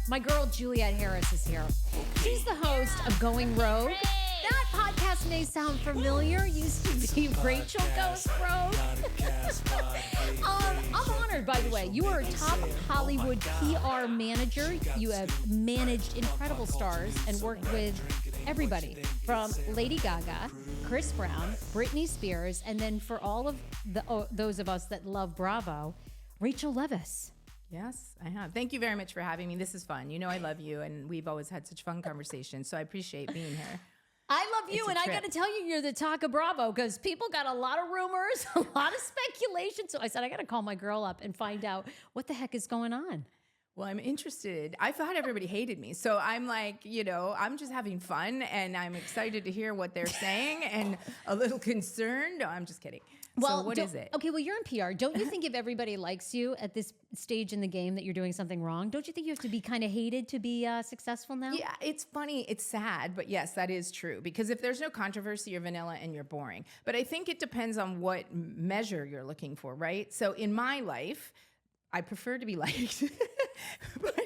My girl Juliet Harris is here. She's the host of Going Rogue. That podcast may sound familiar. Used to be Rachel Goes Rogue. I'm honored, by the way. You are a top Hollywood PR manager. You have managed incredible stars and worked with everybody from Lady Gaga, Chris Brown, Britney Spears, and then for all of those of us that love Bravo, Rachel Leviss. Yes, I have. Thank you very much for having me. This is fun. You know I love you, and we've always had such fun conversations, so I appreciate being here. I love you, and I got to tell you, you're the talk of Bravo, because people got a lot of rumors, a lot of speculation. So I said, I got to call my girl up and find out what the heck is going on. Well, I'm interested. I thought everybody hated me. So I'm like, I'm just having fun, and I'm excited to hear what they're saying and a little concerned. No, I'm just kidding. Well, so what is it? Okay, well, you're in PR. Don't you think if everybody likes you at this stage in the game that you're doing something wrong? Don't you think you have to be kind of hated to be successful now? Yeah, it's funny. It's sad, but yes, that is true. Because if there's no controversy, you're vanilla and you're boring. But I think it depends on what measure you're looking for, right? So in my life, I prefer to be liked. But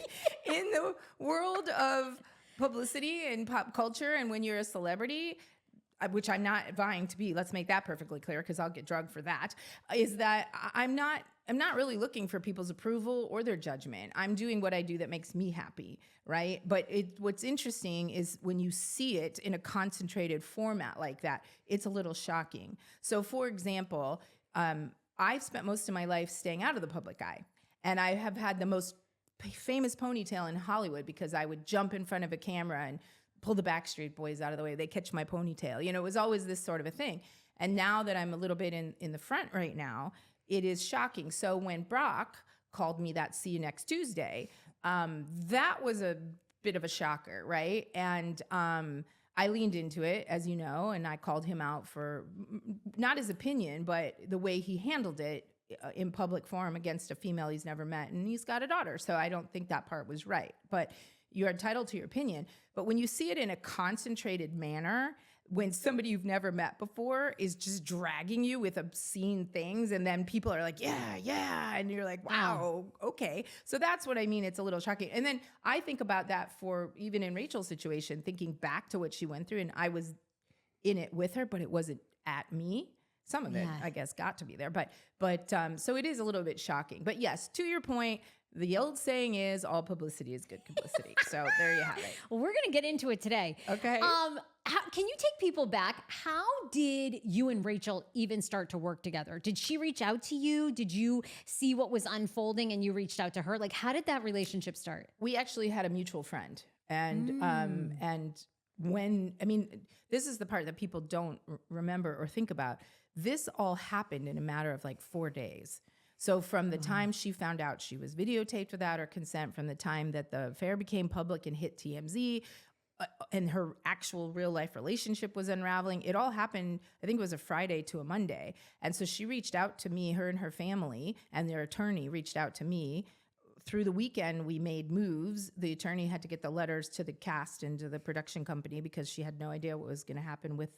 in the world of publicity and pop culture, and when you're a celebrity, which I'm not vying to be, let's make that perfectly clear, because I'll get drugged for that, is that I'm not really looking for people's approval or their judgment. I'm doing what I do that makes me happy, right? But what's interesting is when you see it in a concentrated format like that, it's a little shocking. So for example, I've spent most of my life staying out of the public eye, and I have had the most famous ponytail in Hollywood because I would jump in front of a camera and pull the Backstreet Boys out of the way. They catch my ponytail. It was always this sort of a thing. And now that I'm a little bit in the front right now, it is shocking. So when Brock called me that "see you next Tuesday," that was a bit of a shocker, right? And I leaned into it, as you know, and I called him out for not his opinion, but the way he handled it in public forum against a female he's never met, and he's got a daughter. So I don't think that part was right. But you're entitled to your opinion. But when you see it in a concentrated manner, when somebody you've never met before is just dragging you with obscene things, and then people are like, yeah, and you're like, wow, okay. So that's what I mean. It's a little shocking. And then I think about that for even in Rachel's situation, thinking back to what she went through, and I was in it with her, but it wasn't at me. Some of it, I guess, got to be there. But so it is a little bit shocking. But yes, to your point, the old saying is all publicity is good publicity. So there you have it. Well, we're going to get into it today. Okay. Can you take people back? How did you and Rachel even start to work together? Did she reach out to you? Did you see what was unfolding and you reached out to her? Like, how did that relationship start? We actually had a mutual friend. And this is the part that people don't remember or think about. This all happened in a matter of like 4 days. So from the time she found out she was videotaped without her consent, from the time that the affair became public and hit TMZ, and her actual real life relationship was unraveling, it all happened, I think it was a Friday to a Monday. And so she reached out to me, her and her family, and their attorney reached out to me. Through the weekend, we made moves. The attorney had to get the letters to the cast and to the production company because she had no idea what was going to happen with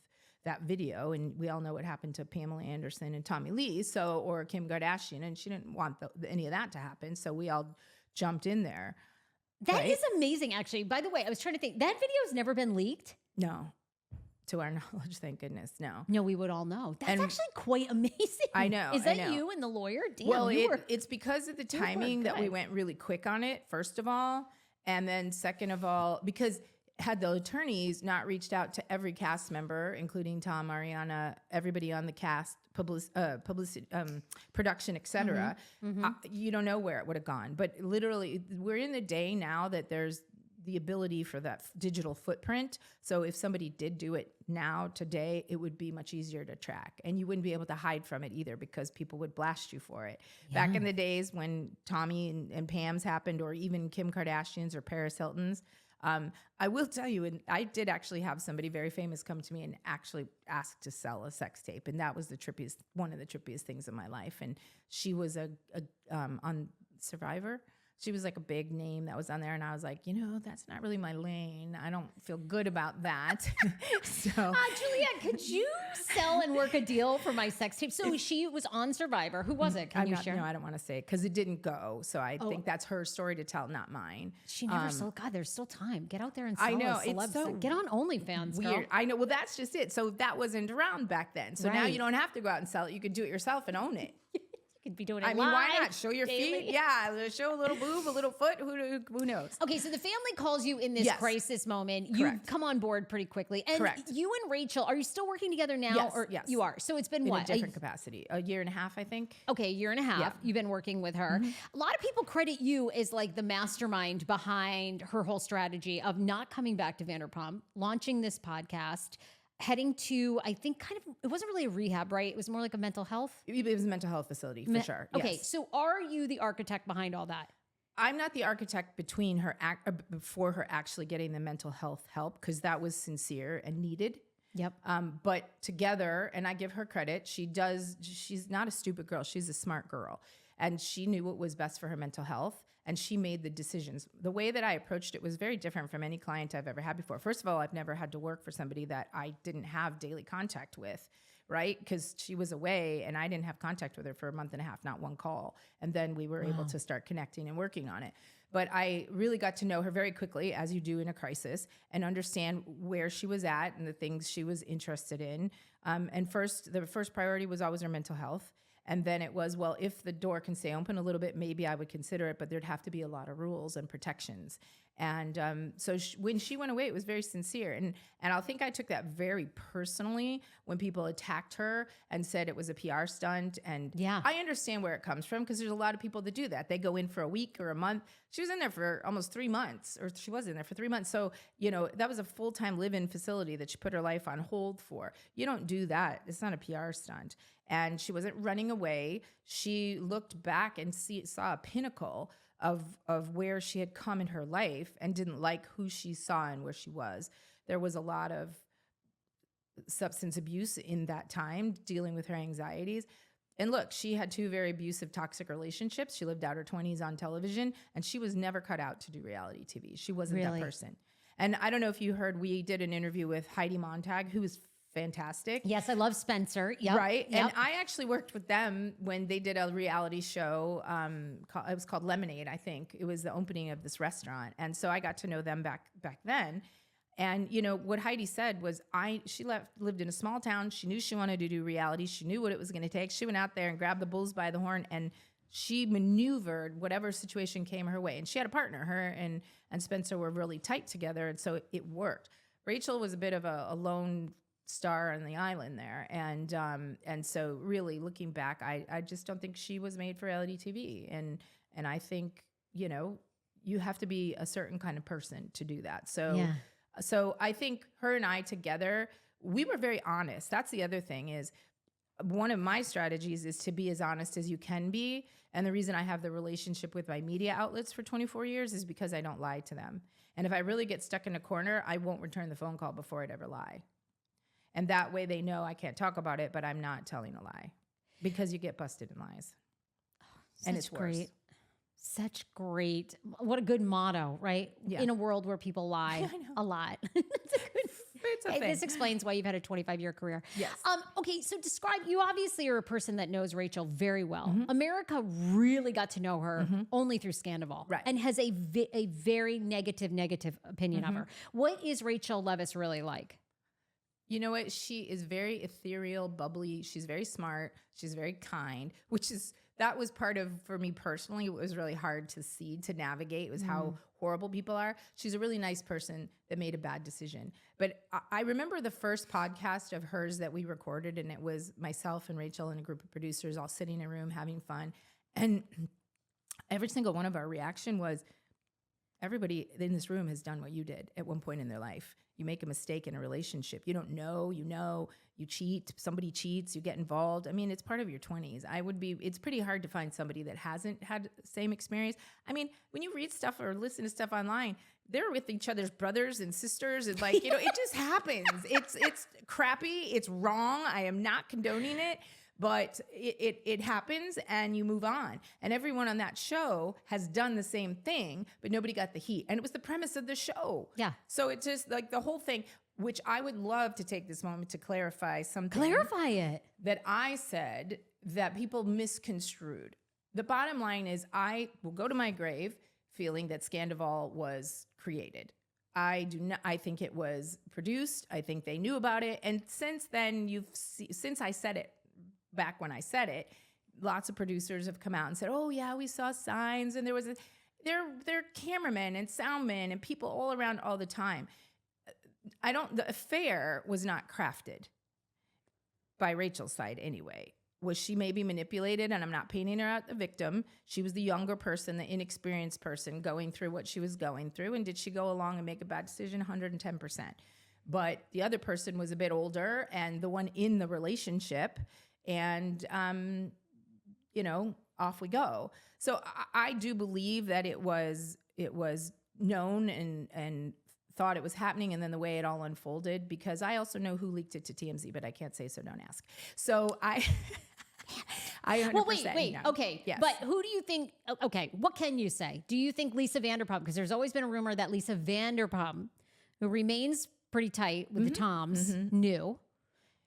that video. And we all know what happened to Pamela Anderson and Tommy Lee, or Kim Kardashian, and she didn't want any of that to happen. So we all jumped in there. That is amazing, actually. By the way, I was trying to think, that video's never been leaked? No. To our knowledge, thank goodness, no. No, we would all know. That's actually quite amazing. I know. Is that you and the lawyer? Damn, well, it's because of the timing that we went really quick on it, first of all. And then second of all, because had the attorneys not reached out to every cast member, including Tom, Ariana, everybody on the cast, publicity, production, etc., you don't know where it would have gone. But literally, we're in the day now that there's the ability for that digital footprint. So if somebody did do it now, today, it would be much easier to track. And you wouldn't be able to hide from it either because people would blast you for it. Yeah. Back in the days when Tommy and Pam's happened, or even Kim Kardashian's or Paris Hilton's, I will tell you, and I did actually have somebody very famous come to me and actually ask to sell a sex tape. And that was one of the trippiest things in my life. And she was on Survivor. She was like a big name that was on there. And I was like, that's not really my lane. I don't feel good about that. So Juliette, could you sell and work a deal for my sex tape? So she was on Survivor. Who was it? Can you share? No, I don't want to say it because it didn't go. So I think that's her story to tell, not mine. She never sold. God, there's still time. Get out there and sell. I know. It's so get on OnlyFans, weird. girl. I know. Well, that's just it. So that wasn't around back then. So now you don't have to go out and sell it. You can do it yourself and own it. Could be doing it I mean, why not? Show your feet. Yeah, show a little boob, a little foot. Who knows? Okay, so the family calls you in this crisis moment. Correct. You come on board pretty quickly. And you and Rachel, are you still working together now? Yes. You are. So it's been in what? a different capacity. A year and a half, I think. Okay, a year and a half. Yeah. You've been working with her. A lot of people credit you as like the mastermind behind her whole strategy of not coming back to Vanderpump, launching this podcast, heading to, I think it wasn't really a rehab, right? It was more like a mental health. It was a mental health facility for sure. Okay, so are you the architect behind all that? I'm not the architect between her before her actually getting the mental health help, because that was sincere and needed. Yep. But together, and I give her credit, she's not a stupid girl. She's a smart girl. And she knew what was best for her mental health. And she made the decisions. The way that I approached it was very different from any client I've ever had before. First of all, I've never had to work for somebody that I didn't have daily contact with, right? Because she was away and I didn't have contact with her for a month and a half, not one call. And then we were able to start connecting and working on it. But I really got to know her very quickly, as you do in a crisis, and understand where she was at and the things she was interested in. And the first priority was always her mental health. And then it was, well, if the door can stay open a little bit, maybe I would consider it, but there'd have to be a lot of rules and protections. And so when she went away, it was very sincere. And I think I took that very personally when people attacked her and said it was a PR stunt. And I understand where it comes from, because there's a lot of people that do that. They go in for a week or a month. She was in there for almost 3 months, or she was in there for 3 months. So, that was a full-time live-in facility that she put her life on hold for. You don't do that. It's not a PR stunt. And she wasn't running away. She looked back and saw a pinnacle of where she had come in her life and didn't like who she saw and where she was. There was a lot of substance abuse in that time, dealing with her anxieties. And look, she had 2 very abusive, toxic relationships. She lived out her 20s on television, and she was never cut out to do reality TV. She wasn't that person. And I don't know if you heard, we did an interview with Heidi Montag, who was fantastic. Yes, I love Spencer. Yep. Right. Yep. And I actually worked with them when they did a reality show. It was called Lemonade, I think. It was the opening of this restaurant. And so I got to know them back then. And, what Heidi said was she lived in a small town. She knew she wanted to do reality. She knew what it was going to take. She went out there and grabbed the bulls by the horn, and she maneuvered whatever situation came her way. And she had a partner. Her and Spencer were really tight together. And so it worked. Rachel was a bit of a lone star on the island there. And so really looking back, I just don't think she was made for reality TV. And I think, you have to be a certain kind of person to do that. So I think her and I together, we were very honest. That's the other thing, is one of my strategies is to be as honest as you can be. And the reason I have the relationship with my media outlets for 24 years is because I don't lie to them. And if I really get stuck in a corner, I won't return the phone call before I'd ever lie. And that way they know I can't talk about it, but I'm not telling a lie, because you get busted in lies. And it's worse. Great. Such great. What a good motto, right? Yeah. In a world where people lie a lot. It's a thing. This explains why you've had a 25-year career. Yes. Okay, so you obviously are a person that knows Rachel very well. America really got to know her only through Scandaval, right, and has a very negative opinion of her. What is Rachel Leviss really like? You know what? She is very ethereal, bubbly. She's very smart. She's very kind, that was part of, for me personally, it was really hard to see, to navigate, was how horrible people are. She's a really nice person that made a bad decision. But I remember the first podcast of hers that we recorded, and it was myself and Rachel and a group of producers all sitting in a room having fun. And every single one of our reaction was, everybody in this room has done what you did at one point in their life. You make a mistake in a relationship. You don't know, you cheat, somebody cheats, you get involved. I mean, it's part of your 20s. It's pretty hard to find somebody that hasn't had the same experience. I mean, when you read stuff or listen to stuff online, they're with each other's brothers and sisters. And it just happens. It's crappy. It's wrong. I am not condoning it. But it happens and you move on. And everyone on that show has done the same thing, but nobody got the heat. And it was the premise of the show. Yeah. So it just like the whole thing, which I would love to take this moment to clarify something. Clarify it. That I said that people misconstrued. The bottom line is I will go to my grave feeling that Scandaval was created. I do not. I think it was produced. I think they knew about it. And since then, since I said it back when I said it, lots of producers have come out and said, "Oh yeah, we saw signs." And there was they're cameramen and soundmen and people all around all the time. The affair was not crafted by Rachel's side anyway. Was she maybe manipulated? And I'm not painting her out the victim. She was the younger person, the inexperienced person going through what she was going through. And did she go along and make a bad decision? 110%. But the other person was a bit older and the one in the relationship. And, off we go. So I do believe that it was known and thought it was happening, and then the way it all unfolded, because I also know who leaked it to TMZ, but I can't say, so don't ask. So I 100% Well, wait. know. Okay. Yes. But who do you think, okay, what can you say? Do you think Lisa Vanderpump, because there's always been a rumor that Lisa Vanderpump, who remains pretty tight with the Toms, knew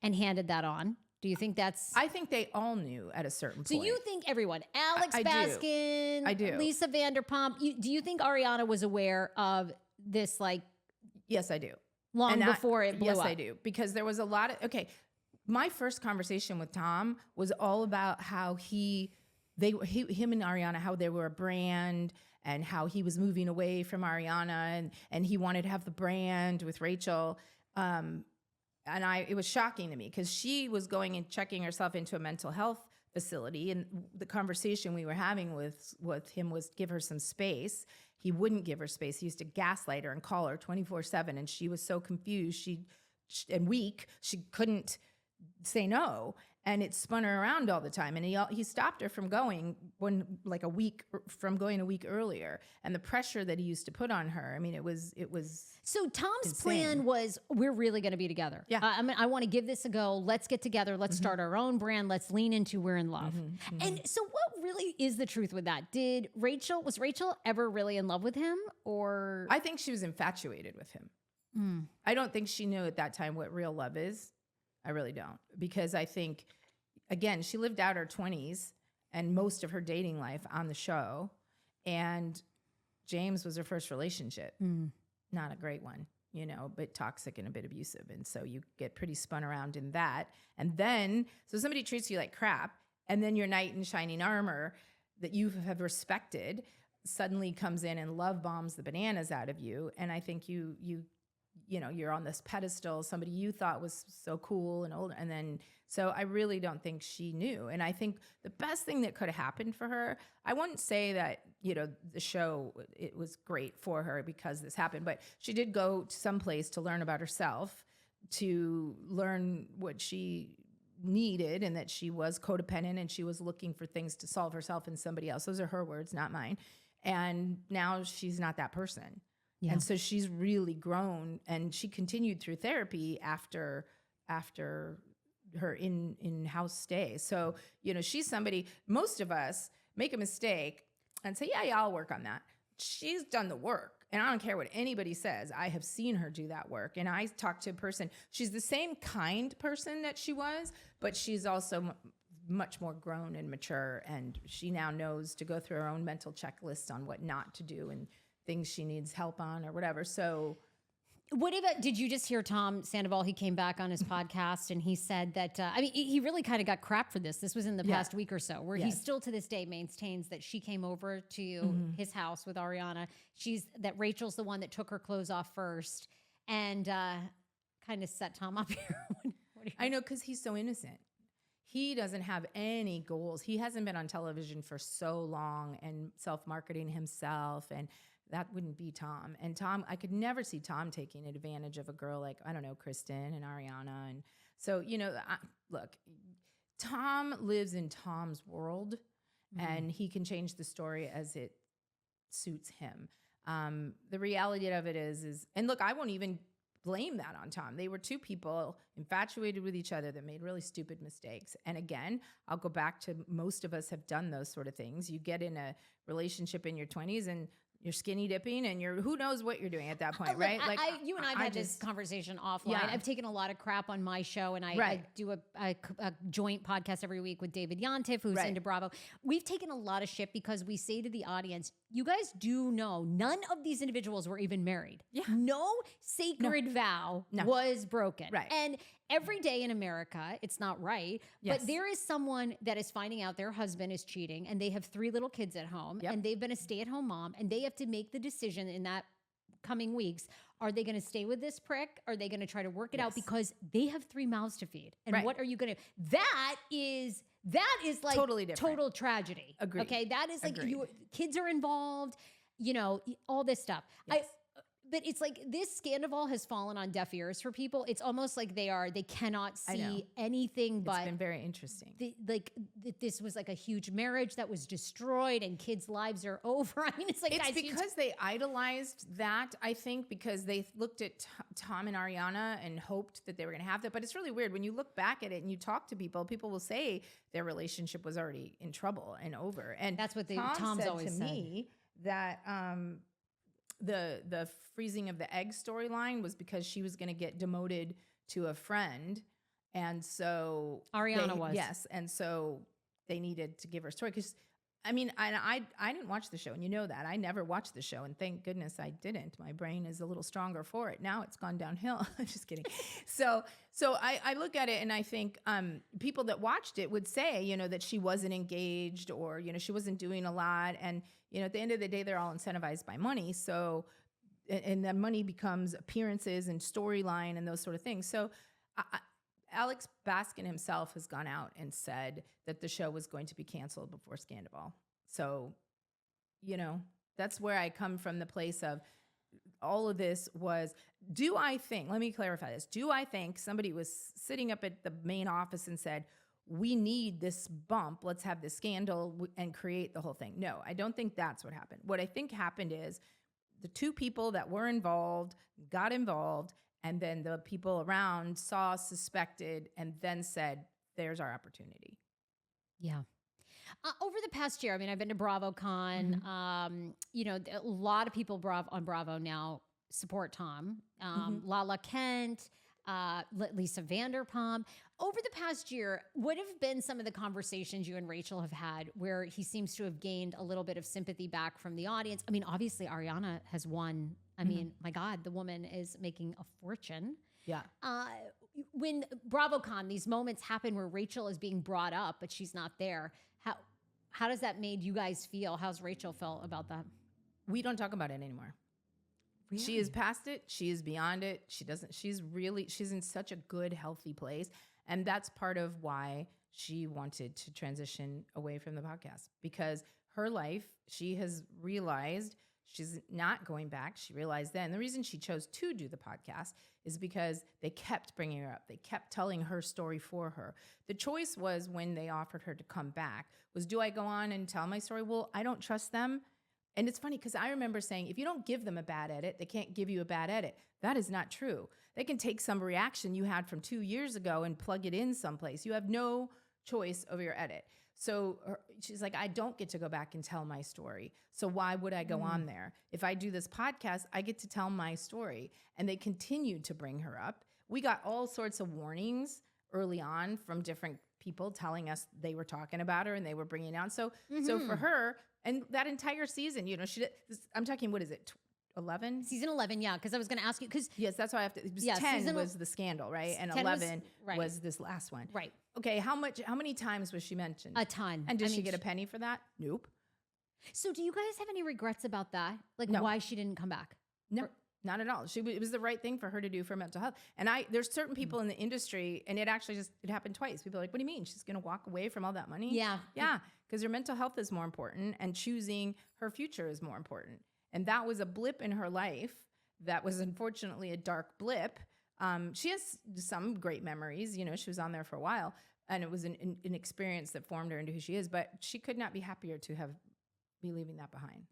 and handed that on? Do you think that's... I think they all knew at a certain point. So you think everyone, Alex I Baskin, I do. Lisa Vanderpump, do you think Ariana was aware of this, like... Yes, I do. Long before it blew up? Yes, I do. Because there was a lot of... Okay, my first conversation with Tom was all about how him and Ariana, how they were a brand and how he was moving away from Ariana and he wanted to have the brand with Rachel. It was shocking to me because she was going and checking herself into a mental health facility. And the conversation we were having with him was give her some space. He wouldn't give her space. He used to gaslight her and call her 24/7. And she was so confused and weak, she couldn't say no. And it spun her around all the time. And he stopped her from going a week earlier. And the pressure that he used to put on her, I mean, it was So Tom's insane. plan was, we're really going to be together. Yeah. I want to give this a go. Let's get together. Let's start our own brand. Let's lean into we're in love. And so what really is the truth with that? Was Rachel ever really in love with him, or? I think she was infatuated with him. I don't think she knew at that time what real love is. I really don't. Because I think, again, she lived out her 20s and most of her dating life on the show. And James was her first relationship. Not a great one, but toxic and a bit abusive. And so you get pretty spun around in that. And then, so somebody treats you like crap, and then your knight in shining armor that you have respected suddenly comes in and love bombs the bananas out of you. And I think you're on this pedestal, somebody you thought was so cool and old. And then, so I really don't think she knew. And I think the best thing that could have happened for her, I wouldn't say that, the show, it was great for her because this happened, but she did go to some place to learn about herself, to learn what she needed, and that she was codependent and she was looking for things to solve herself in somebody else. Those are her words, not mine. And now she's not that person. Yeah. And so she's really grown, and she continued through therapy after her in-house stay. So, she's somebody, most of us make a mistake and say, yeah, I'll work on that. She's done the work, and I don't care what anybody says. I have seen her do that work. And I talked to a person, she's the same kind person that she was, but she's also much more grown and mature. And she now knows to go through her own mental checklist on what not to do and things she needs help on or whatever. So did you just hear Tom Sandoval? He came back on his podcast and he said that, he really kind of got crap for this. This was in the past week or so, where he still to this day maintains that she came over to his house with Ariana. That Rachel's the one that took her clothes off first and kind of set Tom up here. I know, because he's so innocent. He doesn't have any goals. He hasn't been on television for so long and self-marketing himself, and that wouldn't be Tom. And Tom, I could never see Tom taking advantage of a girl like, I don't know, Kristen and Ariana. And so, look, Tom lives in Tom's world, and he can change the story as it suits him. The reality of it is, and look, I won't even blame that on Tom. They were two people infatuated with each other that made really stupid mistakes. And again, I'll go back to most of us have done those sort of things. You get in a relationship in your 20s and you're skinny dipping and you're who knows what you're doing at that point, right? Like you and I have had this conversation offline. Yeah. I've taken a lot of crap on my show, and I do a joint podcast every week with David Yontif, who's into Bravo. We've taken a lot of shit because we say to the audience, you guys do know none of these individuals were even married. Yeah. No sacred vow was broken. Right. And every day in America, it's not right, but there is someone that is finding out their husband is cheating and they have 3 little kids at home and they've been a stay-at-home mom and they have to make the decision in that coming weeks. Are they going to stay with this prick? Are they going to try to work it out? Because they have 3 mouths to feed. And what are you going to, that is like totally different. Total tragedy. Agreed. Okay. That is like kids are involved, you know, all this stuff. Yes. But it's like this Scandaval has fallen on deaf ears for people. It's almost like they cannot see anything but. It's been very interesting. This was like a huge marriage that was destroyed and kids' lives are over. I mean, it's like. It's because they idolized that, I think, because they looked at Tom and Ariana and hoped that they were going to have that. But it's really weird. When you look back at it and you talk to people, people will say their relationship was already in trouble and over. And that's what Tom's always said to me that. The freezing of the egg storyline was because she was going to get demoted to a friend. And so Ariana was. Yes. And so they needed to give her a story. Because, I mean, I didn't watch the show, and you know that. I never watched the show, and thank goodness I didn't. My brain is a little stronger for it. Now it's gone downhill. I'm just kidding. So I look at it, and I think people that watched it would say, you know, that she wasn't engaged or, you know, she wasn't doing a lot. And, you know, at the end of the day, they're all incentivized by money. So, and then money becomes appearances and storyline and those sort of things. So Alex Baskin himself has gone out and said that the show was going to be canceled before Scandoval. So, you know, that's where I come from, the place of all of this was, let me clarify this. Do I think somebody was sitting up at the main office and said, we need this bump, let's have this scandal and create the whole thing? No, I don't think that's what happened. What I think happened is the 2 people that were involved got involved, and then the people around saw, suspected, and then said, there's our opportunity. Yeah. Over the past year, I mean, I've been to BravoCon. You know, a lot of people on Bravo now support Tom. Lala Kent, Lisa Vanderpump. Over the past year, what have been some of the conversations you and Rachel have had where he seems to have gained a little bit of sympathy back from the audience? I mean, obviously, Ariana has won. I mean, my God, the woman is making a fortune. Yeah. When BravoCon, these moments happen where Rachel is being brought up, but she's not there. How does that made you guys feel? How's Rachel felt about that? We don't talk about it anymore. Really? She is past it. She is beyond it. She's in such a good, healthy place. And that's part of why she wanted to transition away from the podcast, because her life, she has realized she's not going back. She realized then the reason she chose to do the podcast is because they kept bringing her up. They kept telling her story for her. The choice was, when they offered her to come back, was, do I go on and tell my story? Well, I don't trust them. And it's funny because I remember saying, if you don't give them a bad edit, they can't give you a bad edit. That is not true. They can take some reaction you had from 2 years ago and plug it in someplace. You have no choice over your edit. So she's like, I don't get to go back and tell my story. So why would I go on there? If I do this podcast, I get to tell my story. And they continued to bring her up. We got all sorts of warnings early on from different people telling us they were talking about her and they were bringing it down. So for her, and that entire season, you know, I'm talking, what is it, 11? Season 11, yeah, because I was going to ask you, because... Yes, that's why I have to... 10 was the scandal, right? And 11 was this last one. Right. Okay, how many times was she mentioned? A ton. And did she get a penny for that? Nope. So do you guys have any regrets about that? Like, why she didn't come back? No. Not at all. It was the right thing for her to do for mental health. And there's certain people in the industry, and it actually it happened twice. People are like, what do you mean? She's going to walk away from all that money? Yeah. Yeah, because her mental health is more important, and choosing her future is more important. And that was a blip in her life that was unfortunately a dark blip. She has some great memories. You know, she was on there for a while, and it was an experience that formed her into who she is. But she could not be happier to be leaving that behind.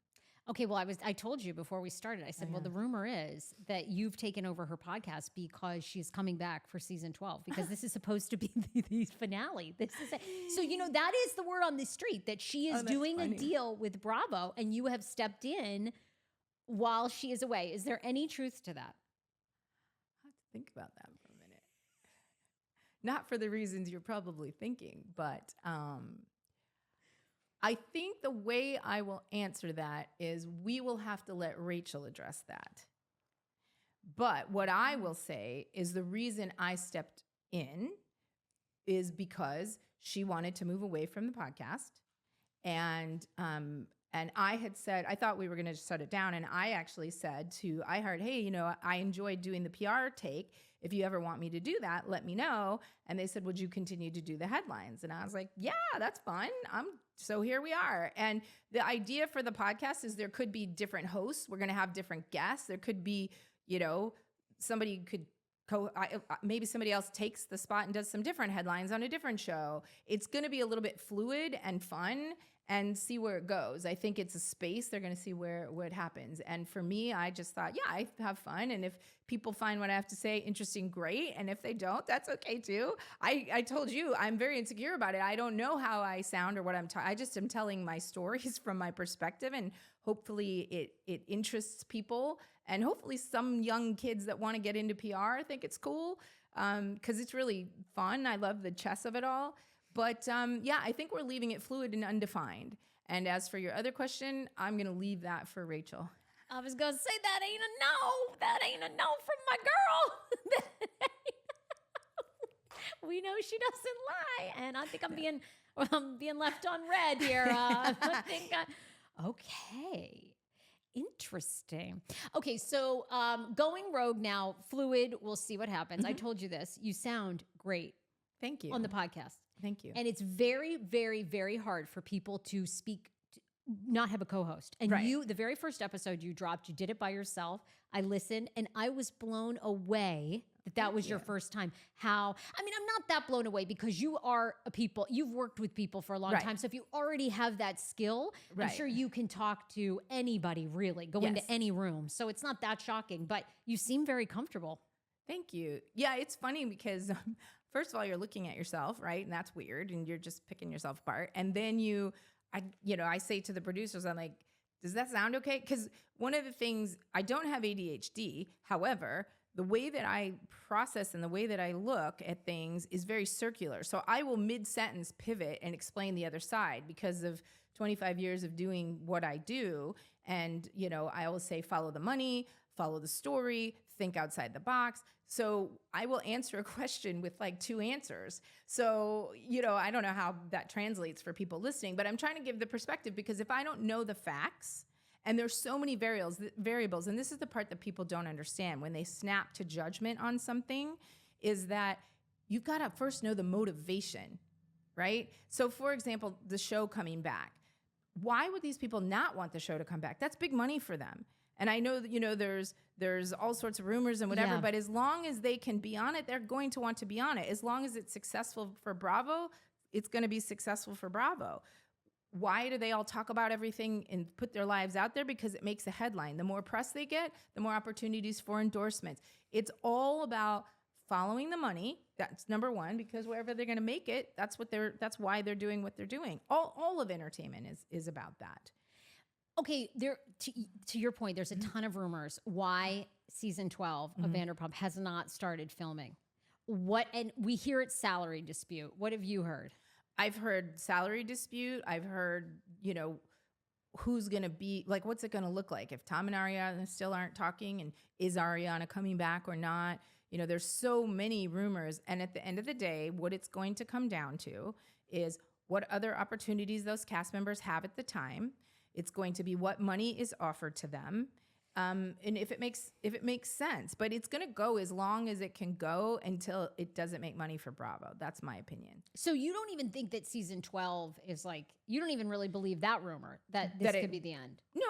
Okay, well, I told you before we started, I said, well, the rumor is that you've taken over her podcast because she's coming back for season 12, because this is supposed to be the finale. So, that is the word on the street, that she is doing a deal with Bravo and you have stepped in while she is away. Is there any truth to that? I have to think about that for a minute. Not for the reasons you're probably thinking, but I think the way I will answer that is we will have to let Rachel address that. But what I will say is the reason I stepped in is because she wanted to move away from the podcast. And I had said, I thought we were going to shut it down. And I actually said to iHeart, hey, I enjoyed doing the PR take. If you ever want me to do that, let me know. And they said, would you continue to do the headlines? And I was like, yeah, that's fun. So here we are. And the idea for the podcast is there could be different hosts. We're going to have different guests. There could be, somebody could maybe somebody else takes the spot and does some different headlines on a different show. It's going to be a little bit fluid and fun, and see where it goes. I think it's a space. They're going to see where it happens. And for me, I just thought, yeah, I have fun. And if people find what I have to say interesting, great. And if they don't, that's okay too. I told you, I'm very insecure about it. I don't know how I sound or what I just am telling my stories from my perspective. And hopefully it interests people. And hopefully some young kids that want to get into PR think it's cool, because it's really fun. I love the chess of it all. But I think we're leaving it fluid and undefined. And as for your other question, I'm going to leave that for Rachel. I was going to say, that ain't a no. That ain't a no from my girl. We know she doesn't lie. And I think I'm being left on red here. Okay. Interesting. Okay, so going rogue now, fluid, we'll see what happens. I told you this. You sound great. Thank you. On the podcast. Thank you. And it's very, very, very hard for people to speak, not have a co-host. And you, the very first episode you dropped, you did it by yourself. I listened and I was blown away that was your first time. I'm not that blown away because you've worked with people for a long time. So if you already have that skill, I'm sure you can talk to anybody, really, go into any room. So it's not that shocking, but you seem very comfortable. Thank you. Yeah, it's funny because first of all, you're looking at yourself, right? And that's weird. And you're just picking yourself apart. And then I say to the producers, I'm like, does that sound okay? Because one of the things, I don't have ADHD. However, the way that I process and the way that I look at things is very circular. So I will mid-sentence pivot and explain the other side because of 25 years of doing what I do. And, I always say, follow the money, follow the story, think outside the box. So I will answer a question with like 2 answers. So, I don't know how that translates for people listening, but I'm trying to give the perspective because if I don't know the facts, and there's so many variables, and this is the part that people don't understand when they snap to judgment on something, is that you've got to first know the motivation, right? So for example, the show coming back. Why would these people not want the show to come back? That's big money for them. And I know that, there's all sorts of rumors and whatever, but as long as they can be on it, they're going to want to be on it. As long as it's successful for Bravo, it's going to be successful for Bravo. Why do they all talk about everything and put their lives out there? Because it makes a headline. The more press they get, the more opportunities for endorsements. It's all about following the money. That's number one, because wherever they're going to make it, that's why they're doing what they're doing. All of entertainment is about that. Okay, to your point, there's a ton of rumors why season 12 of Vanderpump has not started filming. And we hear it's salary dispute. What have you heard? I've heard salary dispute. I've heard, who's going to be, like, what's it going to look like if Tom and Ariana still aren't talking, and is Ariana coming back or not? There's so many rumors. And at the end of the day, what it's going to come down to is what other opportunities those cast members have at the time. It's going to be what money is offered to them. And if it makes sense, but it's going to go as long as it can go until it doesn't make money for Bravo. That's my opinion. So you don't even think that season 12 is you don't even really believe that rumor that this could be the end. No,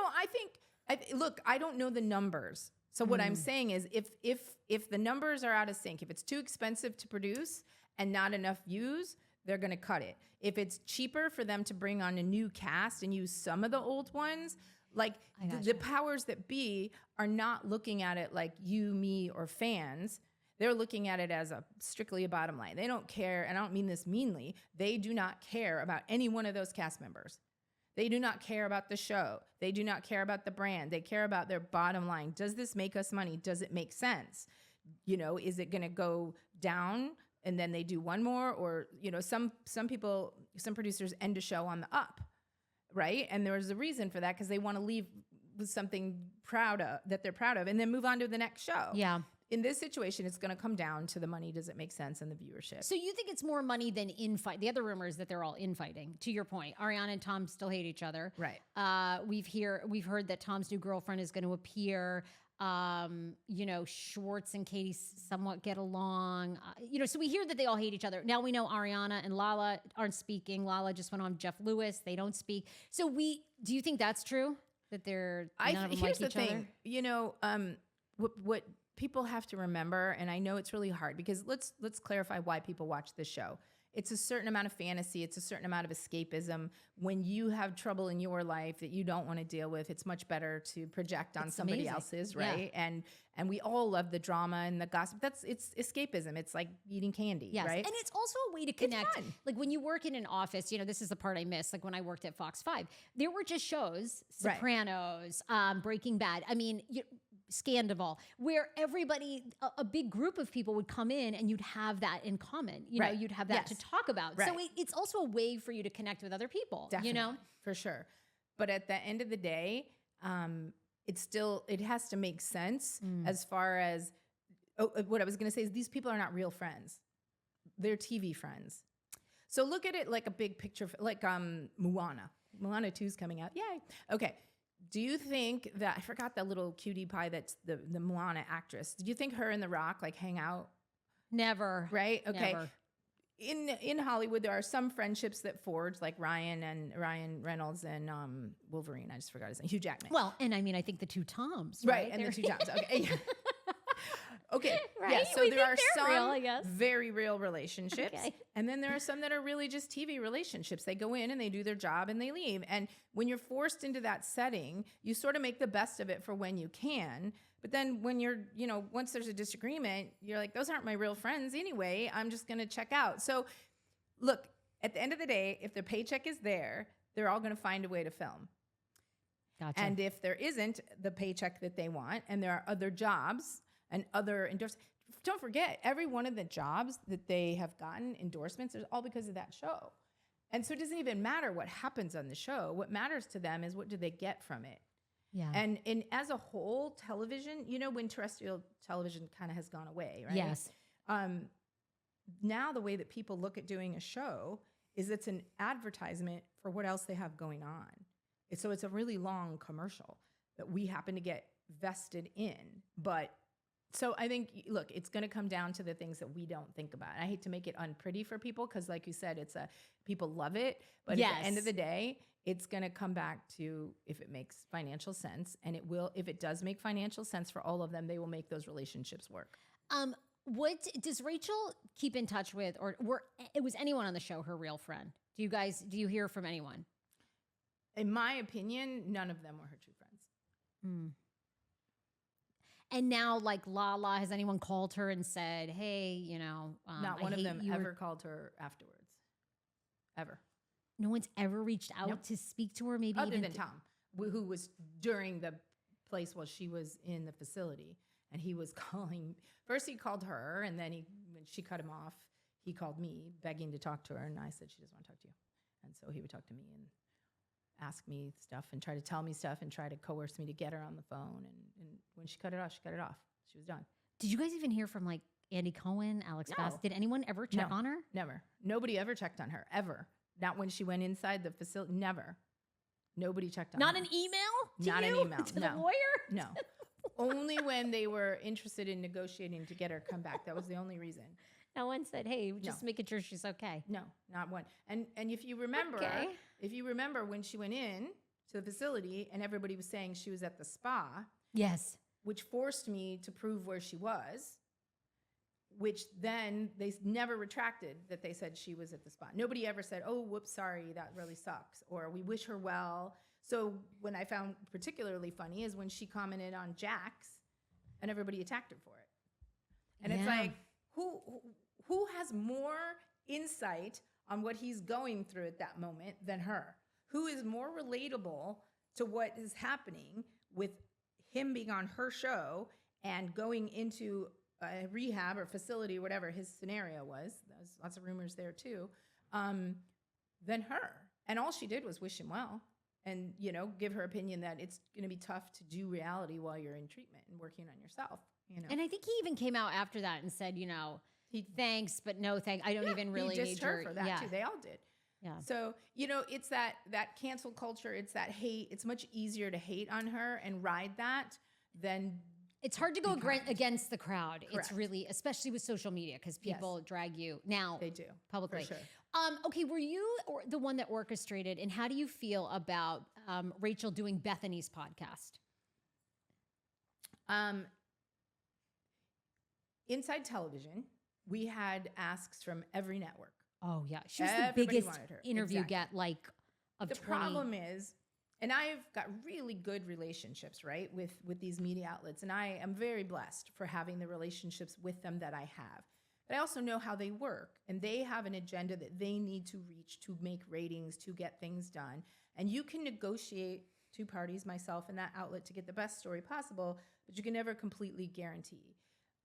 look, I don't know the numbers. So what I'm saying is if the numbers are out of sync, if it's too expensive to produce and not enough views, they're going to cut it. If it's cheaper for them to bring on a new cast and use some of the old ones, Like I gotcha. the powers that be are not looking at it like you, me, or fans. They're looking at it as strictly a bottom line. They don't care, and I don't mean this meanly, they do not care about any one of those cast members. They do not care about the show. They do not care about the brand. They care about their bottom line. Does this make us money? Does it make sense? You know, is it going to go down and then they do one more? Or, you know, some people, some producers end a show on the up, right? And there's a reason for that because they want to leave with something that they're proud of and then move on to the next show. Yeah. In this situation, it's going to come down to the money. Does it make sense? And the viewership. So you think it's more money than infight? The other rumor is that they're all infighting. To your point, Ariana and Tom still hate each other. Right. We've heard that Tom's new girlfriend is going to appear. You know, Schwartz and Katie somewhat get along. You know, so we hear that they all hate each other. Now we know Ariana and Lala aren't speaking. Lala just went on Jeff Lewis. They don't speak. So do you think that's true? That they're none of them here's like the each thing. other? You know, what people have to remember, and I know it's really hard because let's clarify why people watch this show. It's a certain amount of fantasy. It's a certain amount of escapism. When you have trouble in your life that you don't want to deal with, it's much better to project on somebody else's, right? Yeah. And we all love the drama and the gossip. It's escapism. It's like eating candy, yes. right? And it's also a way to connect. fun. Like when you work in an office, you know, this is the part I miss. Like when I worked at Fox 5, there were just shows, Sopranos, Breaking Bad. I mean, Scandoval, where everybody, a big group of people would come in and you'd have that in common. You know, you'd have that to talk about. Right. So it's also a way for you to connect with other people, Definitely, you know? for sure. But at the end of the day, it has to make sense as far as what I was going to say is these people are not real friends. They're TV friends. So look at it like a big picture, like Moana. Moana 2 is coming out. Yay. Okay. Do you think that, I forgot that little cutie pie that's the Moana actress. Did you think her and The Rock like hang out? Never. Right? Okay. Never. In Hollywood, there are some friendships that forge, like Ryan Reynolds and Wolverine. I just forgot his name. Hugh Jackman. Well, and I mean, I think the two Toms. Right, and the two Toms. Okay. Okay. Right? Yeah, so We there think are they're some real, I guess. very real relationships. Okay. And then there are some that are really just TV relationships. They go in and they do their job and they leave. And when you're forced into that setting, you sort of make the best of it for when you can. But then when you're, you know, once there's a disagreement, you're like, those aren't my real friends anyway. I'm just going to check out. So look, at the end of the day, if the paycheck is there, they're all going to find a way to film. Gotcha. And if there isn't the paycheck that they want and there are other jobs and other endorsements, don't forget, every one of the jobs that they have gotten endorsements is all because of that show. And so it doesn't even matter what happens on the show. What matters to them is what do they get from it. Yeah. And as a whole, television, you know, when terrestrial television kind of has gone away, right? Yes. Now the way that people look at doing a show is it's an advertisement for what else they have going on. So it's a really long commercial that we happen to get vested in. But so I think, look, it's going to come down to the things that we don't think about. I hate to make it unpretty for people because, like you said, people love it. But at the end of the day, it's going to come back to if it makes financial sense, and it will. If it does make financial sense for all of them, they will make those relationships work. What does Rachel keep in touch with, or was anyone on the show her real friend? Do you hear from anyone? In my opinion, none of them were her true friends. Hmm. And now, like Lala, has anyone called her and said, "Hey, you know"? Not one of them ever called her afterwards. Ever. No one's ever reached out to speak to her. Maybe other even than Tom, who was during the place while she was in the facility, and he was calling. First, he called her, and then when she cut him off, he called me, begging to talk to her, and I said she doesn't want to talk to you, and so he would talk to me and ask me stuff and try to tell me stuff and try to coerce me to get her on the phone. And when she cut it off, she cut it off. She was done. Did you guys even hear from like Andy Cohen, Alex Bass? Did anyone ever check on her? Never. Nobody ever checked on her, ever. Not when she went inside the facility. Never. Nobody checked on her. Not an email? Not an email. To the lawyer? No. Only when they were interested in negotiating to get her come back. That was the only reason. No one said, "Hey, just making sure she's okay." No, not one. And if you remember, when she went in to the facility and everybody was saying she was at the spa, yes, which forced me to prove where she was, which then they never retracted that they said she was at the spa. Nobody ever said, "Oh, whoops, sorry, that really sucks," or "We wish her well." So when I found particularly funny is when she commented on Jax and everybody attacked her for it. And it's like, who has more insight on what he's going through at that moment than her? Who is more relatable to what is happening with him being on her show and going into a rehab or facility, whatever his scenario was? There's lots of rumors there too, than her. And all she did was wish him well and, you know, give her opinion that it's going to be tough to do reality while you're in treatment and working on yourself, you know. And I think he even came out after that and said, you know, thanks, but no thanks. I don't even really need her for that too. They all did. Yeah. So, you know, it's that cancel culture. It's that hate. It's much easier to hate on her and ride that than it's hard to go against the crowd. Correct. It's really, especially with social media, because people drag you now. They do publicly. For sure. Okay, were you the one that orchestrated, and how do you feel about Rachel doing Bethany's podcast? Inside television, we had asks from every network. Oh yeah, she was Everybody the biggest wanted her. interview Exactly. get of the 20. problem is, and I've got really good relationships, right, with these media outlets, and I am very blessed for having the relationships with them that I have. But I also know how they work, and they have an agenda that they need to reach to make ratings, to get things done. And you can negotiate two parties, myself and that outlet, to get the best story possible, but you can never completely guarantee.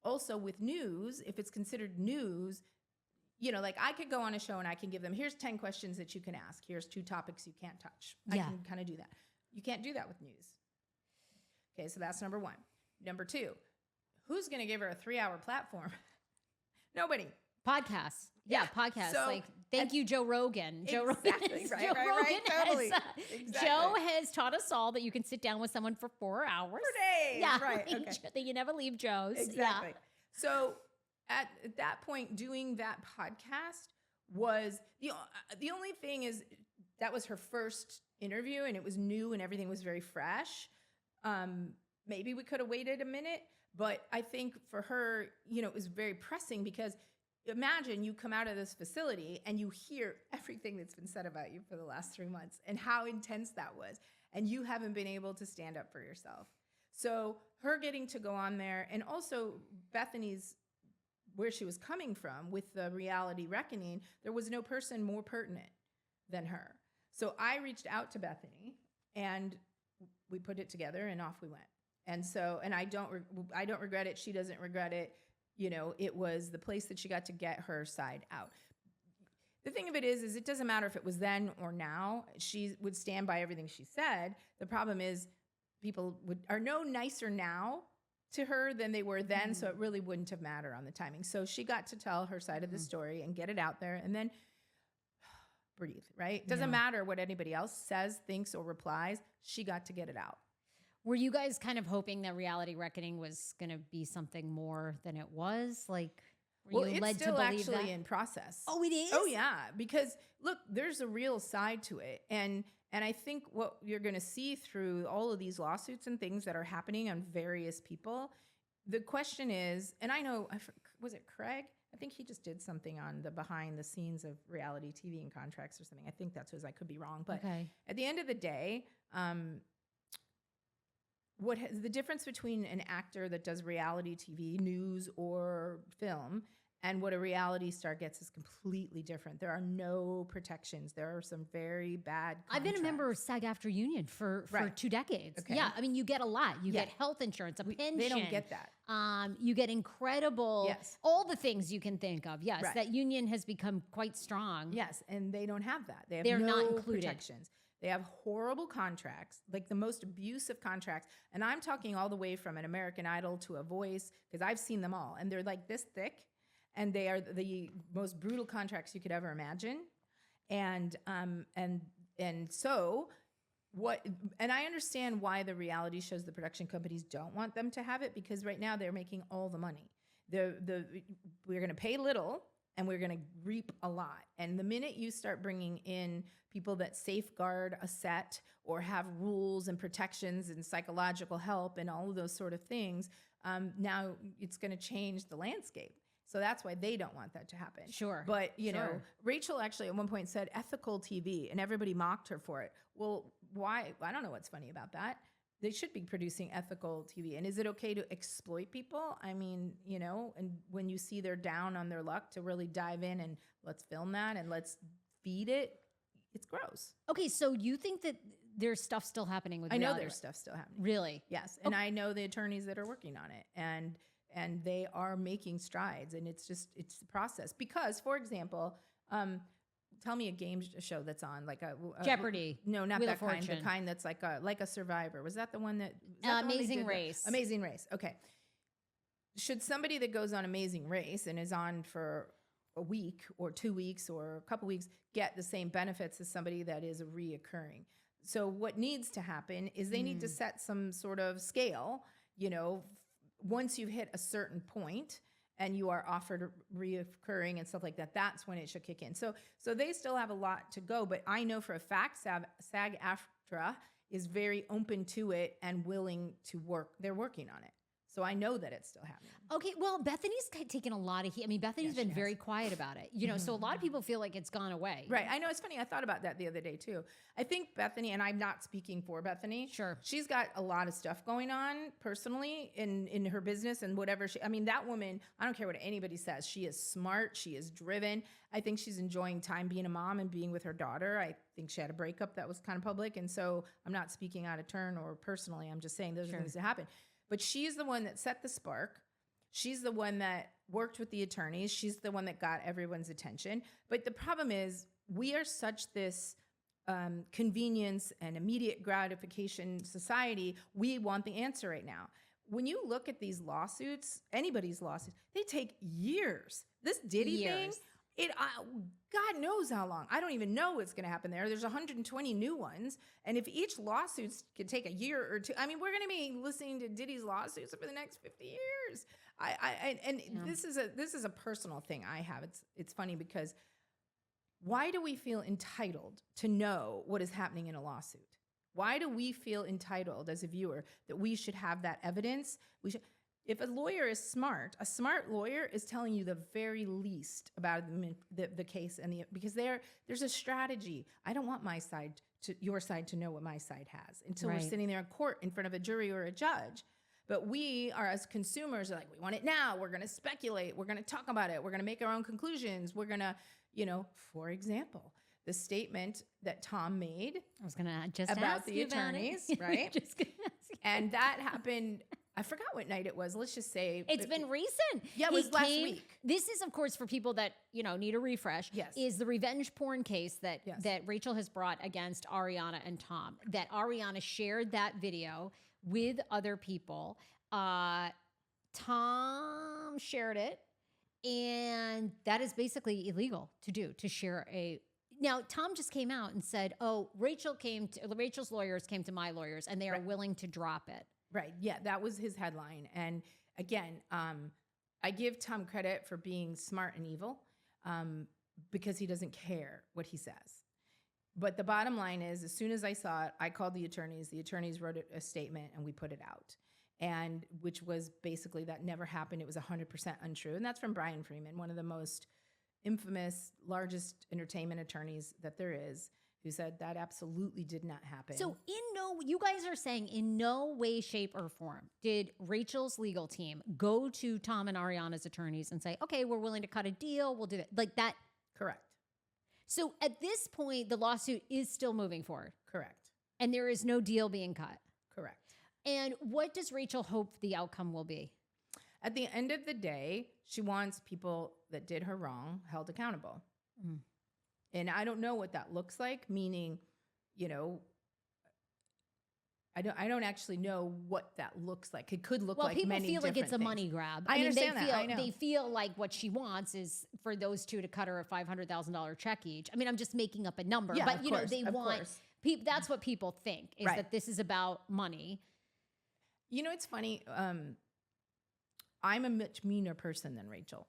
Also with news, if it's considered news, you know, like I could go on a show and I can give them, here's 10 questions that you can ask. Here's 2 topics you can't touch. Yeah. I can kind of do that. You can't do that with news. Okay, so that's number 1. Number 2, who's going to give her a 3-hour platform? Nobody. Podcasts. Yeah, podcasts. So, like, thank you, Joe Rogan. Joe exactly, Rogan. right, Joe right, Rogan right, totally. Has, Joe has taught us all that you can sit down with someone for 4 hours. Per day. Yeah, Right. like, Okay. that you never leave Joe's. Exactly. Yeah. So at that point, doing that podcast was the only thing is that was her first interview and it was new and everything was very fresh. Maybe we could have waited a minute, but I think for her, you know, it was very pressing because imagine you come out of this facility and you hear everything that's been said about you for the last 3 months and how intense that was. And you haven't been able to stand up for yourself. So her getting to go on there, and also Bethany's, where she was coming from with the reality reckoning, there was no person more pertinent than her. So I reached out to Bethany and we put it together and off we went. And so, and I don't regret it. She doesn't regret it. You know, it was the place that she got to get her side out. The thing of it is it doesn't matter if it was then or now. She would stand by everything she said. The problem is people are no nicer now to her than they were then, so it really wouldn't have mattered on the timing. So she got to tell her side of the story and get it out there and then breathe, right? Doesn't matter what anybody else says, thinks, or replies. She got to get it out. Were you guys kind of hoping that Reality Reckoning was going to be something more than it was? Like, were you led to believe that? It's still actually in process. Oh, it is? Oh, yeah. Because, look, there's a real side to it. And I think what you're going to see through all of these lawsuits and things that are happening on various people, the question is, and I know, was it Craig? I think he just did something on the behind the scenes of reality TV and contracts or something. I think that's his. I could be wrong. But at the end of the day, the difference between an actor that does reality TV, news, or film, and what a reality star gets is completely different. There are no protections. There are some very bad contracts. I've been a member of SAG-AFTRA union for 2 decades. Okay. Yeah, I mean, you get a lot. You get health insurance, a pension. They don't get that. You get incredible, all the things you can think of. Yes, that union has become quite strong. Yes, and they don't have that. They're no not included. Protections. They have horrible contracts, like the most abusive contracts. And I'm talking all the way from an American Idol to a Voice, because I've seen them all. And they're like this thick. And they are the most brutal contracts you could ever imagine. And so what, and I understand why the reality shows, the production companies don't want them to have it, because right now they're making all the money. We're going to pay little and we're going to reap a lot. And the minute you start bringing in people that safeguard a set or have rules and protections and psychological help and all of those sort of things, now it's going to change the landscape. So that's why they don't want that to happen. Sure. But, you know, Rachel actually at one point said ethical TV, and everybody mocked her for it. Well, why? I don't know what's funny about that. They should be producing ethical TV. And is it okay to exploit people? I mean, and when you see they're down on their luck, to really dive in and let's film that and let's feed it, it's gross. Okay, so you think that there's stuff still happening with I know reality? there's stuff still happening. Really? Yes. And I know the attorneys that are working on it. And they are making strides. And it's the process. Because, for example, tell me a game show that's on, like a Jeopardy. No, not Wheel that of kind. The Fortune. kind that's like a Survivor. Was that the one that? Amazing Race. Amazing Race. Okay. Should somebody that goes on Amazing Race and is on for a week or 2 weeks or a couple weeks get the same benefits as somebody that is a reoccurring? So what needs to happen is they need to set some sort of scale. Once you've hit a certain point and you are offered reoccurring and stuff like that, that's when it should kick in. So they still have a lot to go, but I know for a fact SAG-AFTRA is very open to it and willing to work. They're working on it. So I know that it's still happening. Okay, well, Bethany's taken a lot of heat. I mean, Bethany's been very quiet about it. So a lot of people feel like it's gone away. Right. I know, it's funny. I thought about that the other day too. I think Bethany, and I'm not speaking for Bethany. Sure. She's got a lot of stuff going on personally in her business and whatever. That woman, I don't care what anybody says. She is smart. She is driven. I think she's enjoying time being a mom and being with her daughter. I think she had a breakup that was kind of public. And so I'm not speaking out of turn or personally. I'm just saying those are things that happen. But she's the one that set the spark. She's the one that worked with the attorneys. She's the one that got everyone's attention. But the problem is we are such this convenience and immediate gratification society. We want the answer right now. When you look at these lawsuits, anybody's lawsuits, they take years. This Diddy thing, God knows how long. I don't even know what's going to happen there. There's 120 new ones. And if each lawsuit could take a year or two, we're going to be listening to Diddy's lawsuits for the next 50 years. This is a personal thing I have. It's funny because why do we feel entitled to know what is happening in a lawsuit? Why do we feel entitled as a viewer that we should have that evidence? If a lawyer is smart, a smart lawyer is telling you the very least about the case because there's a strategy. I don't want your side to know what my side has until we're sitting there in court in front of a jury or a judge. But we are, as consumers, are like, we want it now. We're going to speculate. We're going to talk about it. We're going to make our own conclusions. We're going to, for example, the statement that Tom made. I was going to just about ask the you attorneys, about right? Just gonna ask you. And that happened. I forgot what night it was. Let's just say it's been recent. Yeah, it was last week. This is, of course, for people that need a refresh. Yes. Is the revenge porn case that Rachel has brought against Ariana and Tom. That Ariana shared that video with other people. Tom shared it, and that is basically illegal to share a. Now, Tom just came out and said, "Oh, Rachel's lawyers came to my lawyers, and they are willing to drop it." Right. Yeah, that was his headline. And again, I give Tom credit for being smart and evil because he doesn't care what he says. But the bottom line is, as soon as I saw it, I called the attorneys. The attorneys wrote a statement, and we put it out. And which was basically that never happened. It was 100% untrue. And that's from Brian Freeman, one of the most infamous, largest entertainment attorneys that there is, who said that absolutely did not happen. So you guys are saying in no way, shape, or form did Rachel's legal team go to Tom and Ariana's attorneys and say, okay, we're willing to cut a deal. We'll do it like that. Correct. So at this point, the lawsuit is still moving forward. Correct. And there is no deal being cut. Correct. And what does Rachel hope the outcome will be? At the end of the day, she wants people that did her wrong held accountable. Mm. And I don't know what that looks like, meaning, I don't actually know what that looks like. It could look like many different things. Well, people feel like it's a money grab. I understand that. I know. They feel like what she wants is for those two to cut her a $500,000 check each. I'm just making up a number, but they want people. That's what people think is that this is about money. It's funny. I'm a much meaner person than Rachel.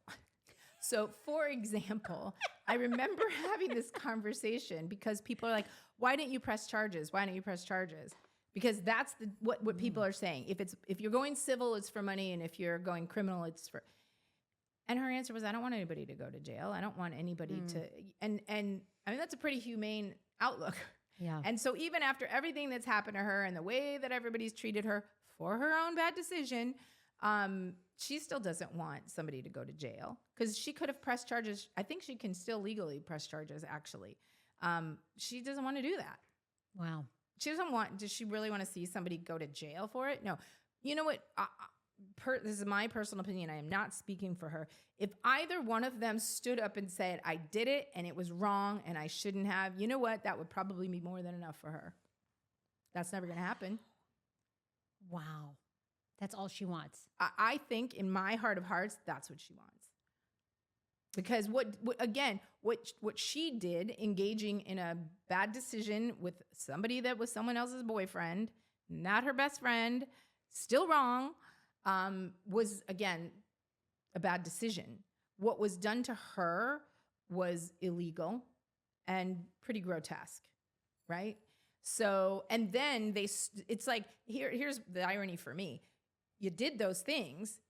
So, for example, I remember having this conversation because people are like, "Why didn't you press charges? Why didn't you press charges?" Because that's what people are saying. If you're going civil, it's for money, and if you're going criminal, it's for. And her answer was, "I don't want anybody to go to jail. I don't want anybody to." And that's a pretty humane outlook. Yeah. And so even after everything that's happened to her and the way that everybody's treated her for her own bad decision, she still doesn't want somebody to go to jail because she could have pressed charges. I think she can still legally press charges, actually. She doesn't want to do that. Wow. She doesn't want, does she really want to see somebody go to jail for it? No. You know what? This is my personal opinion. I am not speaking for her. If either one of them stood up and said, I did it and it was wrong and I shouldn't have, you know what? That would probably be more than enough for her. That's never going to happen. Wow. That's all she wants. I think in my heart of hearts, that's what she wants. Because what she did, engaging in a bad decision with somebody that was someone else's boyfriend, not her best friend, still wrong, was, again, a bad decision. What was done to her was illegal and pretty grotesque, right? So, and then it's like, here's the irony for me. You did those things,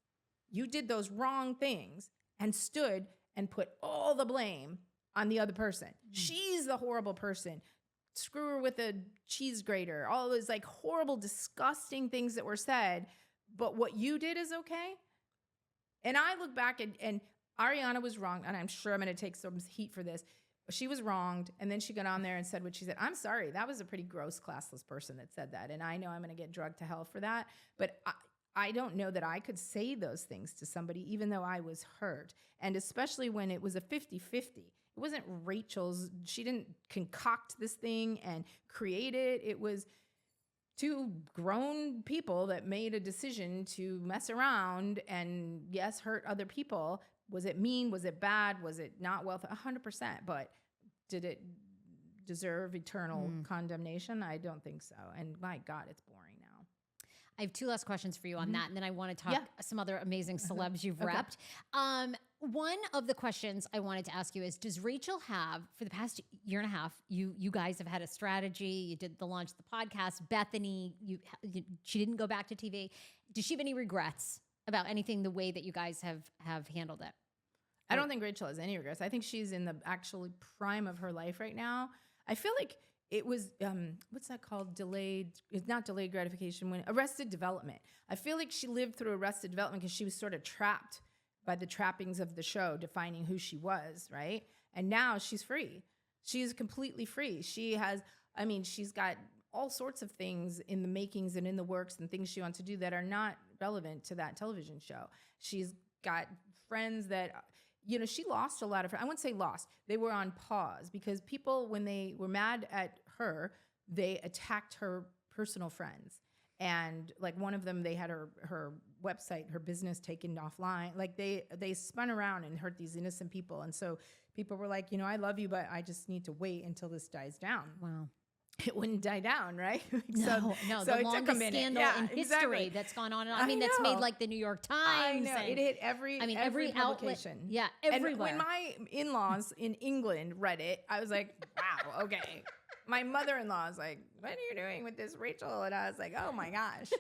you did those wrong things, and stood and put all the blame on the other person. She's the horrible person. Screw her with a cheese grater. All those like horrible, disgusting things that were said. But what you did is okay. And I look back and Ariana was wrong. And I'm sure I'm going to take some heat for this. She was wronged. And then she got on there and said what she said. I'm sorry. That was a pretty gross, classless person that said that. And I know I'm going to get drugged to hell for that. But I don't know that I could say those things to somebody, even though I was hurt. And especially when it was a 50-50. It wasn't Rachel's. She didn't concoct this thing and create it. It was two grown people that made a decision to mess around and, yes, hurt other people. Was it mean? Was it bad? Was it not well? 100%. But did it deserve eternal condemnation? I don't think so. And my God, it's boring now. I have two last questions for you on that, and then I want to talk some other amazing celebs you've Okay. repped. One of the questions I wanted to ask you is, does Rachel have, for the past year and a half, you guys have had a strategy, you did the launch of the podcast, Bethany, she didn't go back to TV. Does she have any regrets about anything, the way that you guys have handled it? I don't think Rachel has any regrets. I think she's in the actually prime of her life right now. I feel like it was, what's that called? It's not delayed gratification, arrested development. I feel like she lived through arrested development because she was sort of trapped by the trappings of the show, defining who she was, right? And now she's free. She's completely free. She's got all sorts of things in the makings and in the works and things she wants to do that are not relevant to that television show. She's got friends that, she lost a lot of friends. I wouldn't say lost. They were on pause because people, when they were mad at her, they attacked her personal friends. And like one of them, they had her website, her business taken offline. Like they spun around and hurt these innocent people. And so people were like, I love you, but I just need to wait until this dies down. Wow. It wouldn't die down, right? No, so the it took a longest minute. scandal in history exactly. that's gone on. I That's made know. like the New York Times. I know. It hit every outlet. publication. Yeah, And everywhere. when my in-laws in England read it, I was like, wow, okay. My mother-in-law was like, what are you doing with this, Rachel? And I was like, oh my gosh.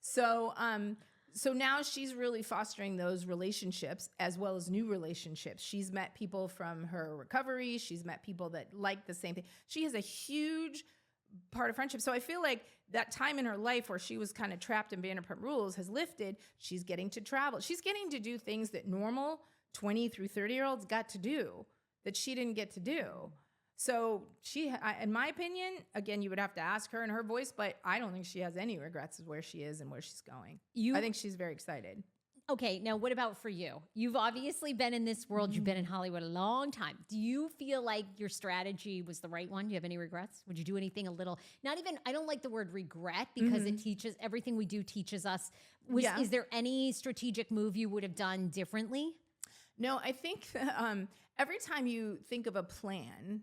So now she's really fostering those relationships as well as new relationships. She's met people from her recovery. She's met people that like the same thing. She has a huge part of friendship. So I feel like that time in her life where she was kind of trapped in Vanderpump Rules has lifted. She's getting to travel. She's getting to do things that normal 20 through 30-year-olds got to do that she didn't get to do. So in my opinion, again, you would have to ask her in her voice, but I don't think she has any regrets of where she is and where she's going. I think she's very excited. Okay, now what about for you? You've obviously been in this world. You've been in Hollywood a long time. Do you feel like your strategy was the right one? Do you have any regrets? Would you do anything a little, I don't like the word regret because it teaches, everything we do teaches us. Is there any strategic move you would have done differently? No, I think every time you think of a plan,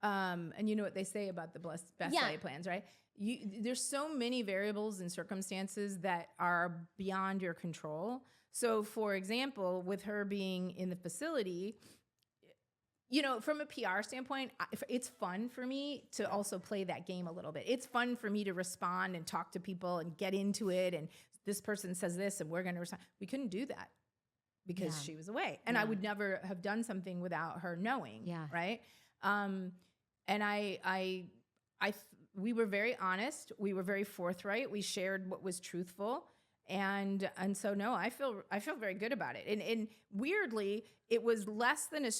and you know what they say about the best laid plans, right? There's so many variables and circumstances that are beyond your control. So, for example, with her being in the facility, from a PR standpoint, it's fun for me to also play that game a little bit. It's fun for me to respond and talk to people and get into it. And this person says this, and we're going to respond. We couldn't do that because she was away, and I would never have done something without her knowing. Yeah. Right. And I we were very honest. We were very forthright. We shared what was truthful. And so no, I feel very good about it. And weirdly, it was less than a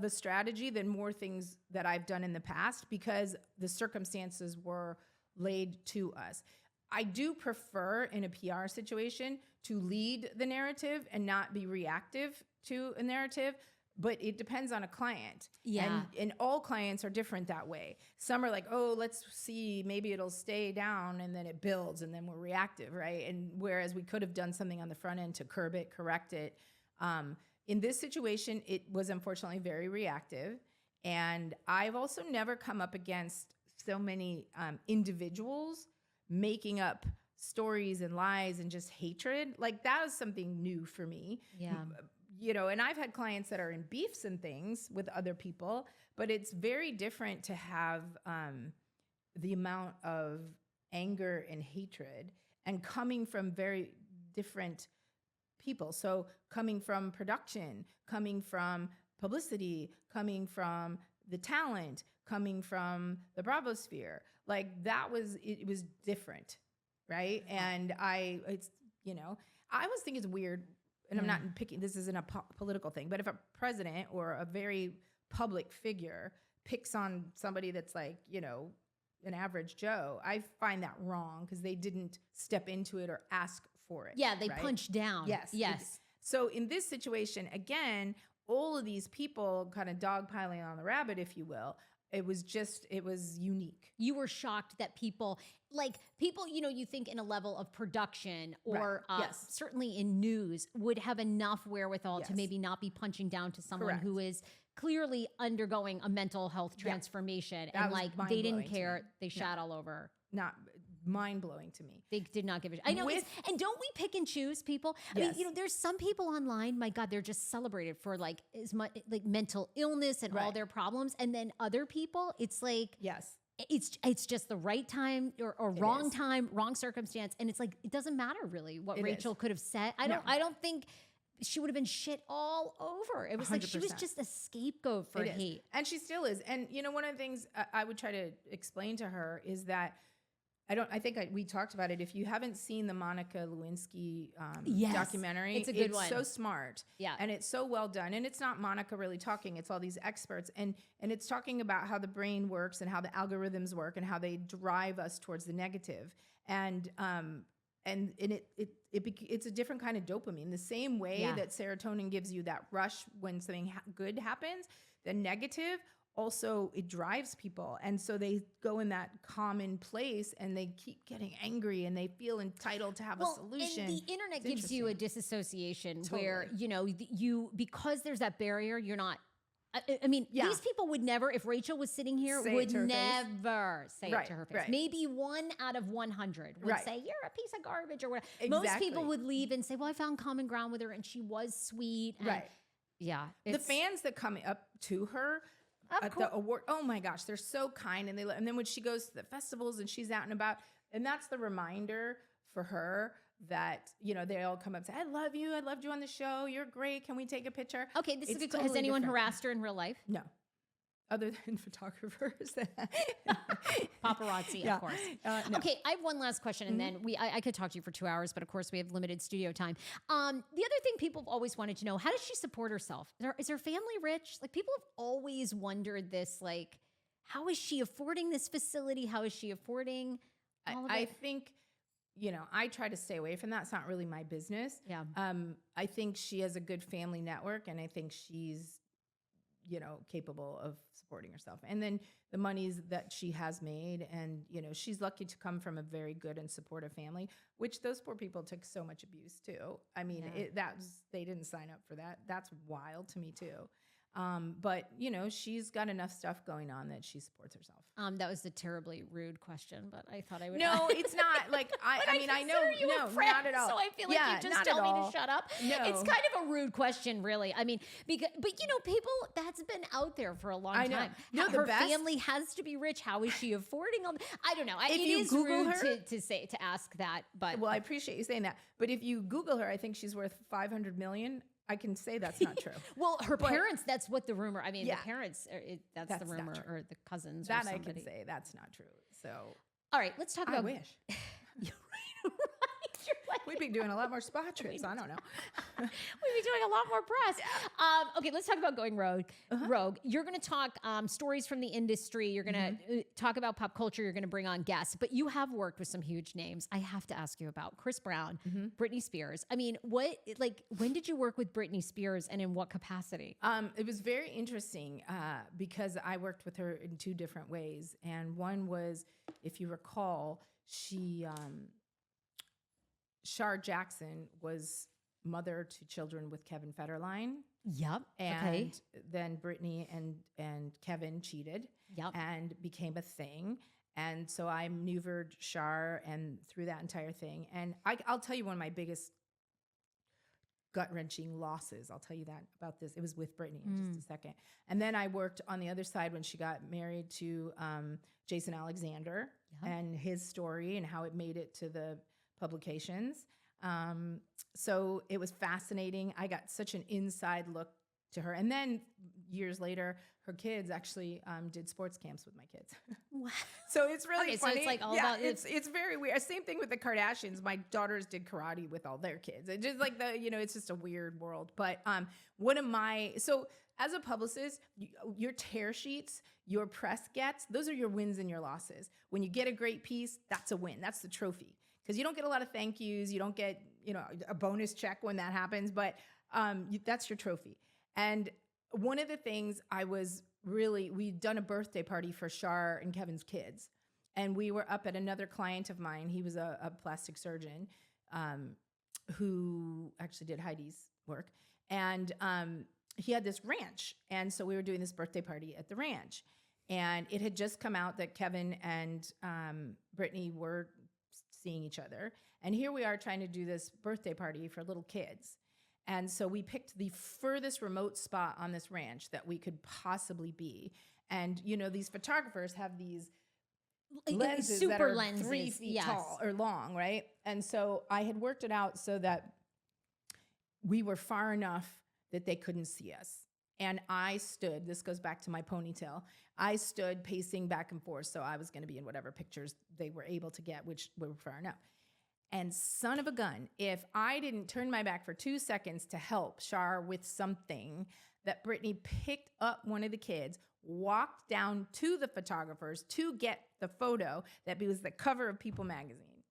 strategy than more things that I've done in the past because the circumstances were laid to us. I do prefer in a PR situation to lead the narrative and not be reactive to a narrative. But it depends on a client. Yeah. And all clients are different that way. Some are like, oh, let's see, maybe it'll stay down and then it builds and then we're reactive, right? And whereas we could have done something on the front end to curb it, correct it. In this situation, it was unfortunately very reactive. And I've also never come up against so many individuals making up stories and lies and just hatred. Like that was something new for me. Yeah. You know, and I've had clients that are in beefs and things with other people, but it's very different to have the amount of anger and hatred and coming from very different people. So coming from production, coming from publicity, coming from the talent, coming from the Bravo sphere, like it was different, right? And I always think it's weird. And I'm not picking, this isn't a political thing, but if a president or a very public figure picks on somebody that's like, you know, an average Joe, I find that wrong because they didn't step into it or ask for it. Yeah, they right? punched down. Yes. So in this situation, again, all of these people kind of dogpiling on the rabbit, if you will, it was unique. You were shocked that people, you know, you think in a level of production or certainly in news would have enough wherewithal to maybe not be punching down to someone who is clearly undergoing a mental health transformation and like they didn't care. They shat all over. Not mind-blowing to me. They did not give a shit. I know. And don't we pick and choose people? I mean, you know, there's some people online, my God, they're just celebrated for like as much like mental illness and all their problems. And then other people, it's like, it's just the right time or wrong time, wrong circumstance. And it's like, it doesn't matter really what Rachel could have said. I don't think she would have been shit all over. It was 100%. Like she was just a scapegoat for hate. And she still is. And you know, one of the things I would try to explain to her is that we talked about it. If you haven't seen the Monica Lewinsky documentary, it's a good one. It's so smart. Yeah. And it's so well done. And it's not Monica really talking. It's all these experts. And it's talking about how the brain works and how the algorithms work and how they drive us towards the negative. And it's a different kind of dopamine. The same way that serotonin gives you that rush when something good happens, the negative also it drives people. And so they go in that common place and they keep getting angry and they feel entitled to have a solution. And the internet gives you a disassociation where, you know, because there's that barrier, you're not, I mean, these people would never, if Rachel was sitting here, would never say it to her face. Right. Maybe 1 out of 100 would say, you're a piece of garbage or whatever. Exactly. Most people would leave and say, well, I found common ground with her and she was sweet. And yeah. The fans that come up to her at the award, oh my gosh, they're so kind. And then when she goes to the festivals and she's out and about, and that's the reminder for her that, you know, they all come up and say, I love you. I loved you on the show. You're great. Can we take a picture? Okay, this is good. Has anyone harassed her in real life? No. Other than photographers. Paparazzi, of course. No. Okay, I have one last question, and then I could talk to you for 2 hours, but of course we have limited studio time. The other thing people have always wanted to know, how does she support herself? Is her family rich? Like, people have always wondered this, like, how is she affording this facility? How is she affording all of it? I think, you know, I try to stay away from that. It's not really my business. Yeah. I think she has a good family network, and I think she's, you know, capable of supporting herself. And then the monies that she has made, and, you know, she's lucky to come from a very good and supportive family, which those poor people took so much abuse too. I mean, they didn't sign up for that. That's wild to me too. But, you know, she's got enough stuff going on that she supports herself. That was a terribly rude question, but I thought I would. No, it's not. Like, I mean, I know, no, friend, not at all. So I feel like you just tell me to shut up. No. It's kind of a rude question, really. I mean, but you know, people, that's been out there for a long time. No, her family has to be rich. How is she affording all? I don't know. If you Google her, to ask that, but well, I appreciate you saying that. But if you Google her, I think she's worth $500 million. I can say that's not true. Well, her parents, that's what the rumor, I mean, Yeah. the parents, that's the That's not rumor, true. or the cousins or That I somebody. can say that's not true. So All right, let's talk I about. wish. You're right. You're like, We'd be doing a lot more spa trips. I don't know. we'd be doing a lot more press. Okay, let's talk about going rogue. You're going to talk stories from the industry. You're going to talk about pop culture. You're going to bring on guests. But you have worked with some huge names. I have to ask you about Chris Brown, Britney Spears. I mean, when did you work with Britney Spears, and in what capacity? It was very interesting because I worked with her in two different ways. And one was, if you recall, Shar Jackson was mother to children with Kevin Federline. Yep. And then Britney and Kevin cheated and became a thing. And so I maneuvered Shar and through that entire thing. And I'll tell you one of my biggest gut-wrenching losses. I'll tell you that about this. It was with Britney in just a second. And then I worked on the other side when she got married to Jason Alexander and his story and how it made it to the publications. So it was fascinating. I got such an inside look to her. And then years later, her kids actually did sports camps with my kids. Wow. So it's really funny. So it's like all about it's very weird. Same thing with the Kardashians. My daughters did karate with all their kids. It's just like it's just a weird world. But so as a publicist, your tear sheets, your press gets, those are your wins and your losses. When you get a great piece, that's a win. That's the trophy. Because you don't get a lot of thank yous. You don't get, a bonus check when that happens, but that's your trophy. And one of the things we'd done a birthday party for Shar and Kevin's kids. And we were up at another client of mine. He was a plastic surgeon who actually did Heidi's work. And he had this ranch. And so we were doing this birthday party at the ranch. And it had just come out that Kevin and Britney were seeing each other. And here we are trying to do this birthday party for little kids. And so we picked the furthest remote spot on this ranch that we could possibly be. And, these photographers have these lenses super that are lenses, 3 feet tall or long, right? And so I had worked it out so that we were far enough that they couldn't see us. And I stood, this goes back to my ponytail, I stood pacing back and forth. So I was going to be in whatever pictures they were able to get, which were far enough. And son of a gun, if I didn't turn my back for 2 seconds to help Shar with something, that Britney picked up one of the kids, walked down to the photographers to get the photo that was the cover of People magazine.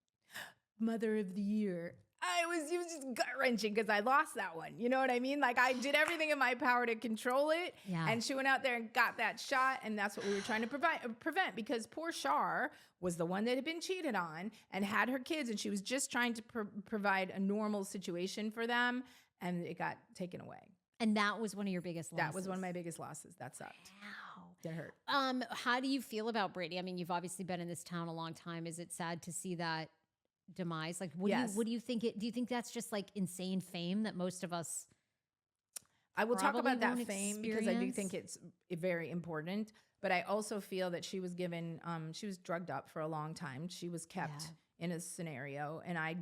Mother of the Year. It was just gut-wrenching because I lost that one. You know what I mean? Like, I did everything in my power to control it. Yeah. And she went out there and got that shot. And that's what we were trying to prevent, because poor Shar was the one that had been cheated on and had her kids. And she was just trying to provide a normal situation for them. And it got taken away. And that was one of your biggest losses. That was one of my biggest losses. That sucked. Wow. That hurt. How do you feel about Britney? I mean, you've obviously been in this town a long time. Is it sad to see that demise? Like, what do you think do you think that's just like insane fame that most of us I will talk about that experience? fame because I do think it's very important, but I also feel that she was given she was drugged up for a long time. She was kept in a scenario, and I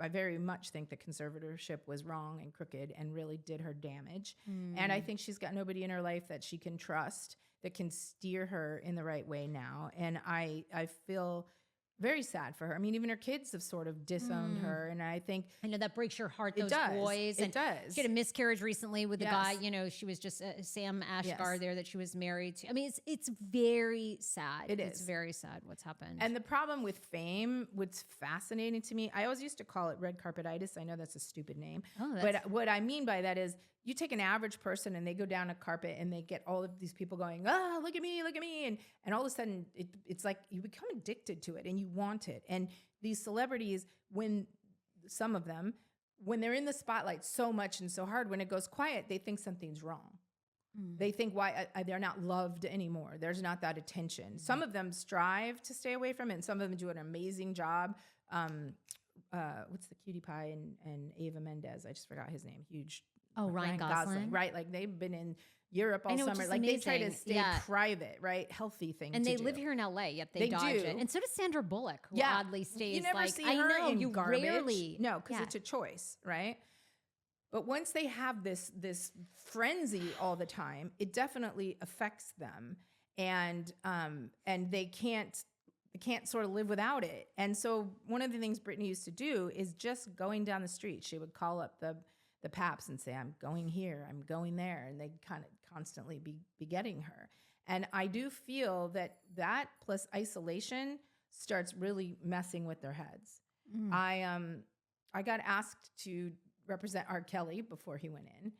very much think the conservatorship was wrong and crooked and really did her damage. And I think she's got nobody in her life that she can trust that can steer her in the right way now. And I feel very sad for her. I mean, even her kids have sort of disowned her. And I think... I know that breaks your heart, those does. boys. It does. She had a miscarriage recently with a guy, she was just Sam Ashgar there that she was married to. I mean, it's very sad. It's very sad what's happened. And the problem with fame, what's fascinating to me, I always used to call it red carpetitis. I know that's a stupid name. But what I mean by that is, you take an average person and they go down a carpet and they get all of these people going, look at me. And all of a sudden it's like you become addicted to it and you want it. And these celebrities, some of them, when they're in the spotlight so much and so hard, when it goes quiet, they think something's wrong. They think why they're not loved anymore. There's not that attention. Some of them strive to stay away from it, and some of them do an amazing job. What's the cutie pie and Ava Mendes? I just forgot his name. Huge. Ryan Gosling. Right. Like, they've been in Europe all know, summer. Like, they try to stay private, right? Healthy thing and to they do. live here in LA, yet they dodge it. And so does Sandra Bullock, who oddly stays you never like, see I her know, in you garbage. rarely. No, because it's a choice, right? But once they have this frenzy all the time, it definitely affects them, and they can't sort of live without it. And so one of the things Britney used to do is just going down the street, she would call up the paps and say, I'm going here, I'm going there, and they'd kind of constantly be getting her. And I do feel that plus isolation starts really messing with their heads. I got asked to represent R. Kelly before he went in,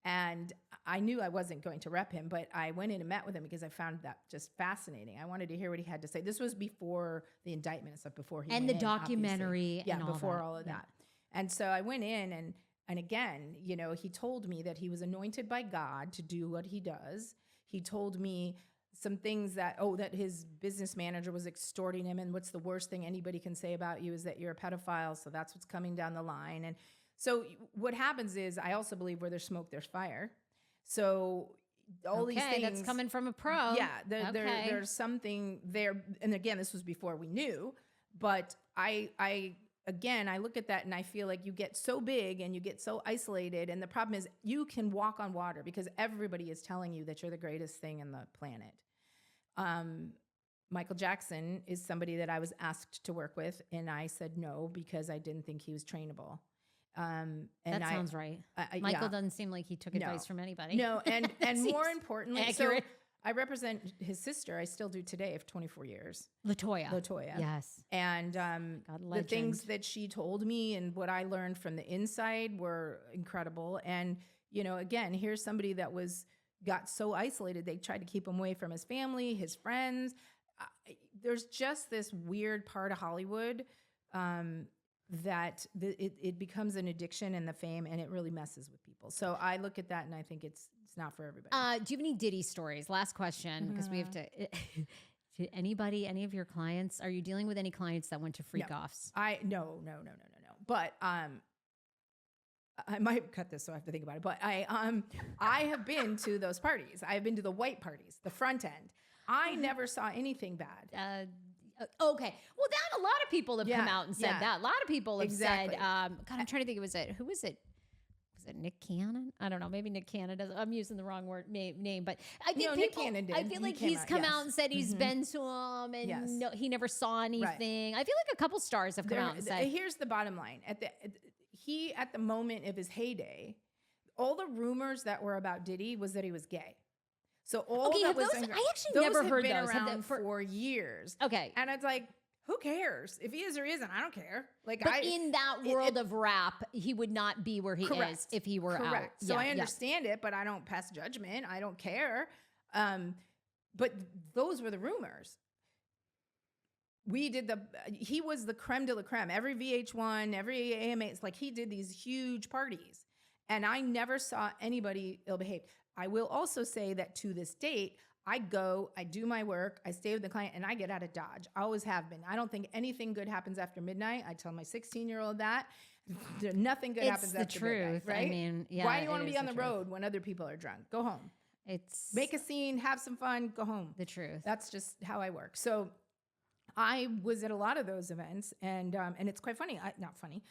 and I knew I wasn't going to rep him, but I went in and met with him because I found that just fascinating. I wanted to hear what he had to say. This was before the indictment and stuff, before he and went the in, documentary, obviously. and all before that. all of that. And so I went in, and again, you know, he told me that he was anointed by God to do what he does. He told me some things that his business manager was extorting him, and what's the worst thing anybody can say about you is that you're a pedophile, so that's what's coming down the line. And so what happens is, I also believe where there's smoke, there's fire. So all these things that's coming from a pro. Yeah, there's something there. And again, this was before we knew, but I look at that and I feel like you get so big and you get so isolated. And the problem is you can walk on water because everybody is telling you that you're the greatest thing in the planet. Michael Jackson is somebody that I was asked to work with, and I said no because I didn't think he was trainable. And that sounds right. Michael doesn't seem like he took advice from anybody. No, and more importantly, accurate. So I represent his sister. I still do today for 24 years. Latoya. Yes. And the things that she told me and what I learned from the inside were incredible. And, you know, again, here's somebody that got so isolated. They tried to keep him away from his family, his friends. There's just this weird part of Hollywood that it becomes an addiction, and the fame, and it really messes with people. So I look at that and I think it's not for everybody. Do you have any Diddy stories? Last question, because we have to. Did any of your clients? Are you dealing with any clients that went to freak offs? No. But I might cut this, so I have to think about it. But I have been to those parties. I have been to the white parties, the front end. I never saw anything bad. Okay. Well, a lot of people have come out and said that. A lot of people have said, God, I'm trying to think, who was it? Was it Nick Cannon? I don't know. Maybe Nick Cannon does. I'm using the wrong name, but I think Nick Cannon did. I feel like he's come out and said he's been to him, and he never saw anything. Right. I feel like a couple stars have come out and said. Here's the bottom line. At the moment of his heyday, all the rumors that were about Diddy was that he was gay. So all that was, I actually never heard been those. around for years. Okay. And it's like, who cares? If he is or isn't, I don't care. But in that world of rap, he would not be where he is if he were out. So I understand it, but I don't pass judgment. I don't care. But those were the rumors. He was the creme de la creme. Every VH1, every AMA, it's like he did these huge parties. And I never saw anybody ill-behaved. I will also say that to this date, I go, I do my work, I stay with the client, and I get out of Dodge. I always have been. I don't think anything good happens after midnight. I tell my 16-year-old that. Nothing good happens after midnight, right? I mean, why do you want to be on the road when other people are drunk? Go home. Make a scene, have some fun, go home. The truth. That's just how I work. So I was at a lot of those events, and it's quite funny. Not funny.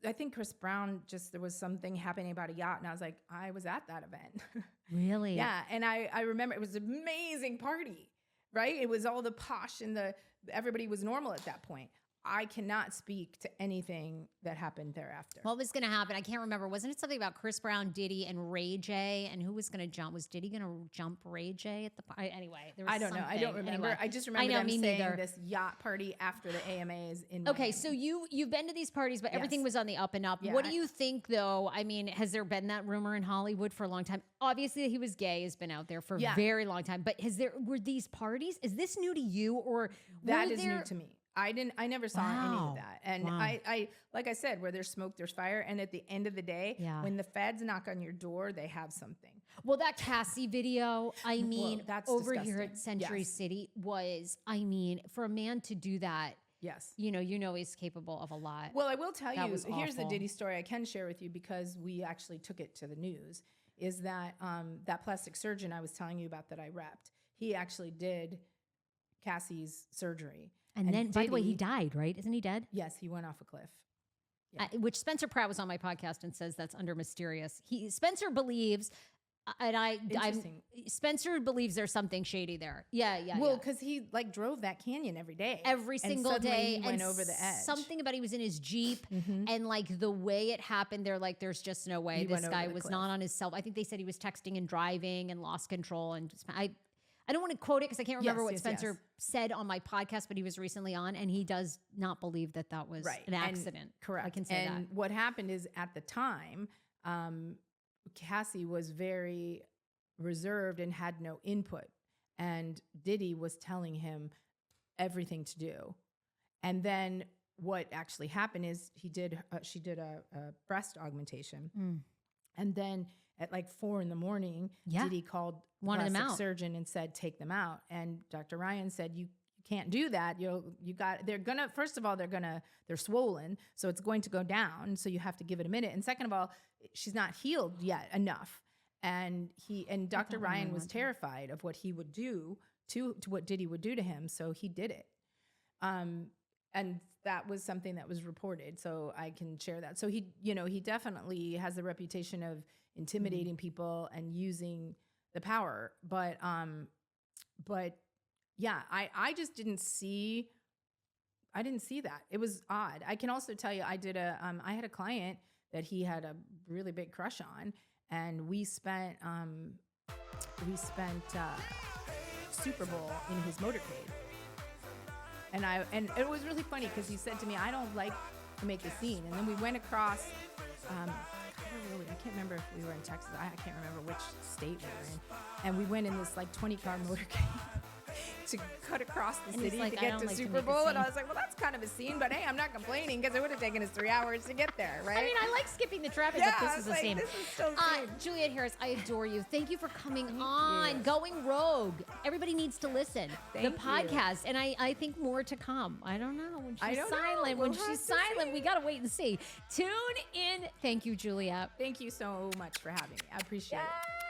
I think Chris Brown, there was something happening about a yacht, and I was like, I was at that event. Really? Yeah. And I remember it was an amazing party, right? It was all the posh and everybody was normal at that point. I cannot speak to anything that happened thereafter. What was going to happen? I can't remember. Wasn't it something about Chris Brown, Diddy, and Ray J? And who was going to jump? Was Diddy going to jump Ray J at the anyway? There was I don't know. I don't remember. Anyway, I just remember them saying this yacht party after the AMAs in Miami. Okay, so you've been to these parties, but everything was on the up and up. Yeah, what do you think, though? I mean, has there been that rumor in Hollywood for a long time? Obviously, he was gay has been out there for a very long time. But were these parties? Is this new to you, or that is new to me? I never saw any of that. And I like I said, where there's smoke, there's fire. And at the end of the day, when the feds knock on your door, they have something. Well, that Cassie video, I mean, that's over disgusting. here at Century City was, I mean, for a man to do that. Yes. You know he's capable of a lot. Well, I will tell you, here's the Diddy story I can share with you because we actually took it to the news, is that that plastic surgeon I was telling you about that I repped, he actually did Cassie's surgery. And then, by the way, he died, right? Isn't he dead? Yes, he went off a cliff. which Spencer Pratt was on my podcast and says that's under mysterious. Spencer believes, Spencer believes there's something shady there. Yeah. Well, because he like drove that canyon every day, every single day, he went over the edge. Something about he was in his Jeep, and like the way it happened, they're like, there's just no way this guy was not on his cell. I think they said he was texting and driving and lost control. And I don't want to quote it because I can't remember what Spencer said on my podcast, but he was recently on, and he does not believe that was an accident. Correct. I can say that. And what happened is at the time, Cassie was very reserved and had no input, and Diddy was telling him everything to do. And then what actually happened is she did a breast augmentation, and then at like 4 a.m, Diddy called plastic surgeon and said, take them out. And Dr. Ryan said, you can't do that. First of all, they're swollen. So it's going to go down. So you have to give it a minute. And second of all, she's not healed yet enough. And Dr. Ryan was terrified of what he would do to what Diddy would do to him. So he did it. And that was something that was reported. So I can share that. So he definitely has the reputation of intimidating people and using the power. But yeah, I just didn't see that. It was odd. I can also tell you, I had a client that he had a really big crush on, and we spent Super Bowl in his motorcade. And it was really funny because he said to me, I don't like to make a scene. And then we went across, I can't remember if we were in Texas. I can't remember which state we were in. And we went in this like 20-car motorcade to cut across the city to get to Super Bowl. And I was like, well, that's kind of a scene, but hey, I'm not complaining because it would have taken us 3 hours to get there, right? I mean, I like skipping the traffic, but this is the same. This is so Juliet Harris, I adore you. Thank you for coming on. Going Rogue. Everybody needs to listen. The podcast. And I think more to come. I don't know. When she's silent. When she's silent, we got to wait and see. Tune in. Thank you, Juliet. Thank you so much for having me. I appreciate it.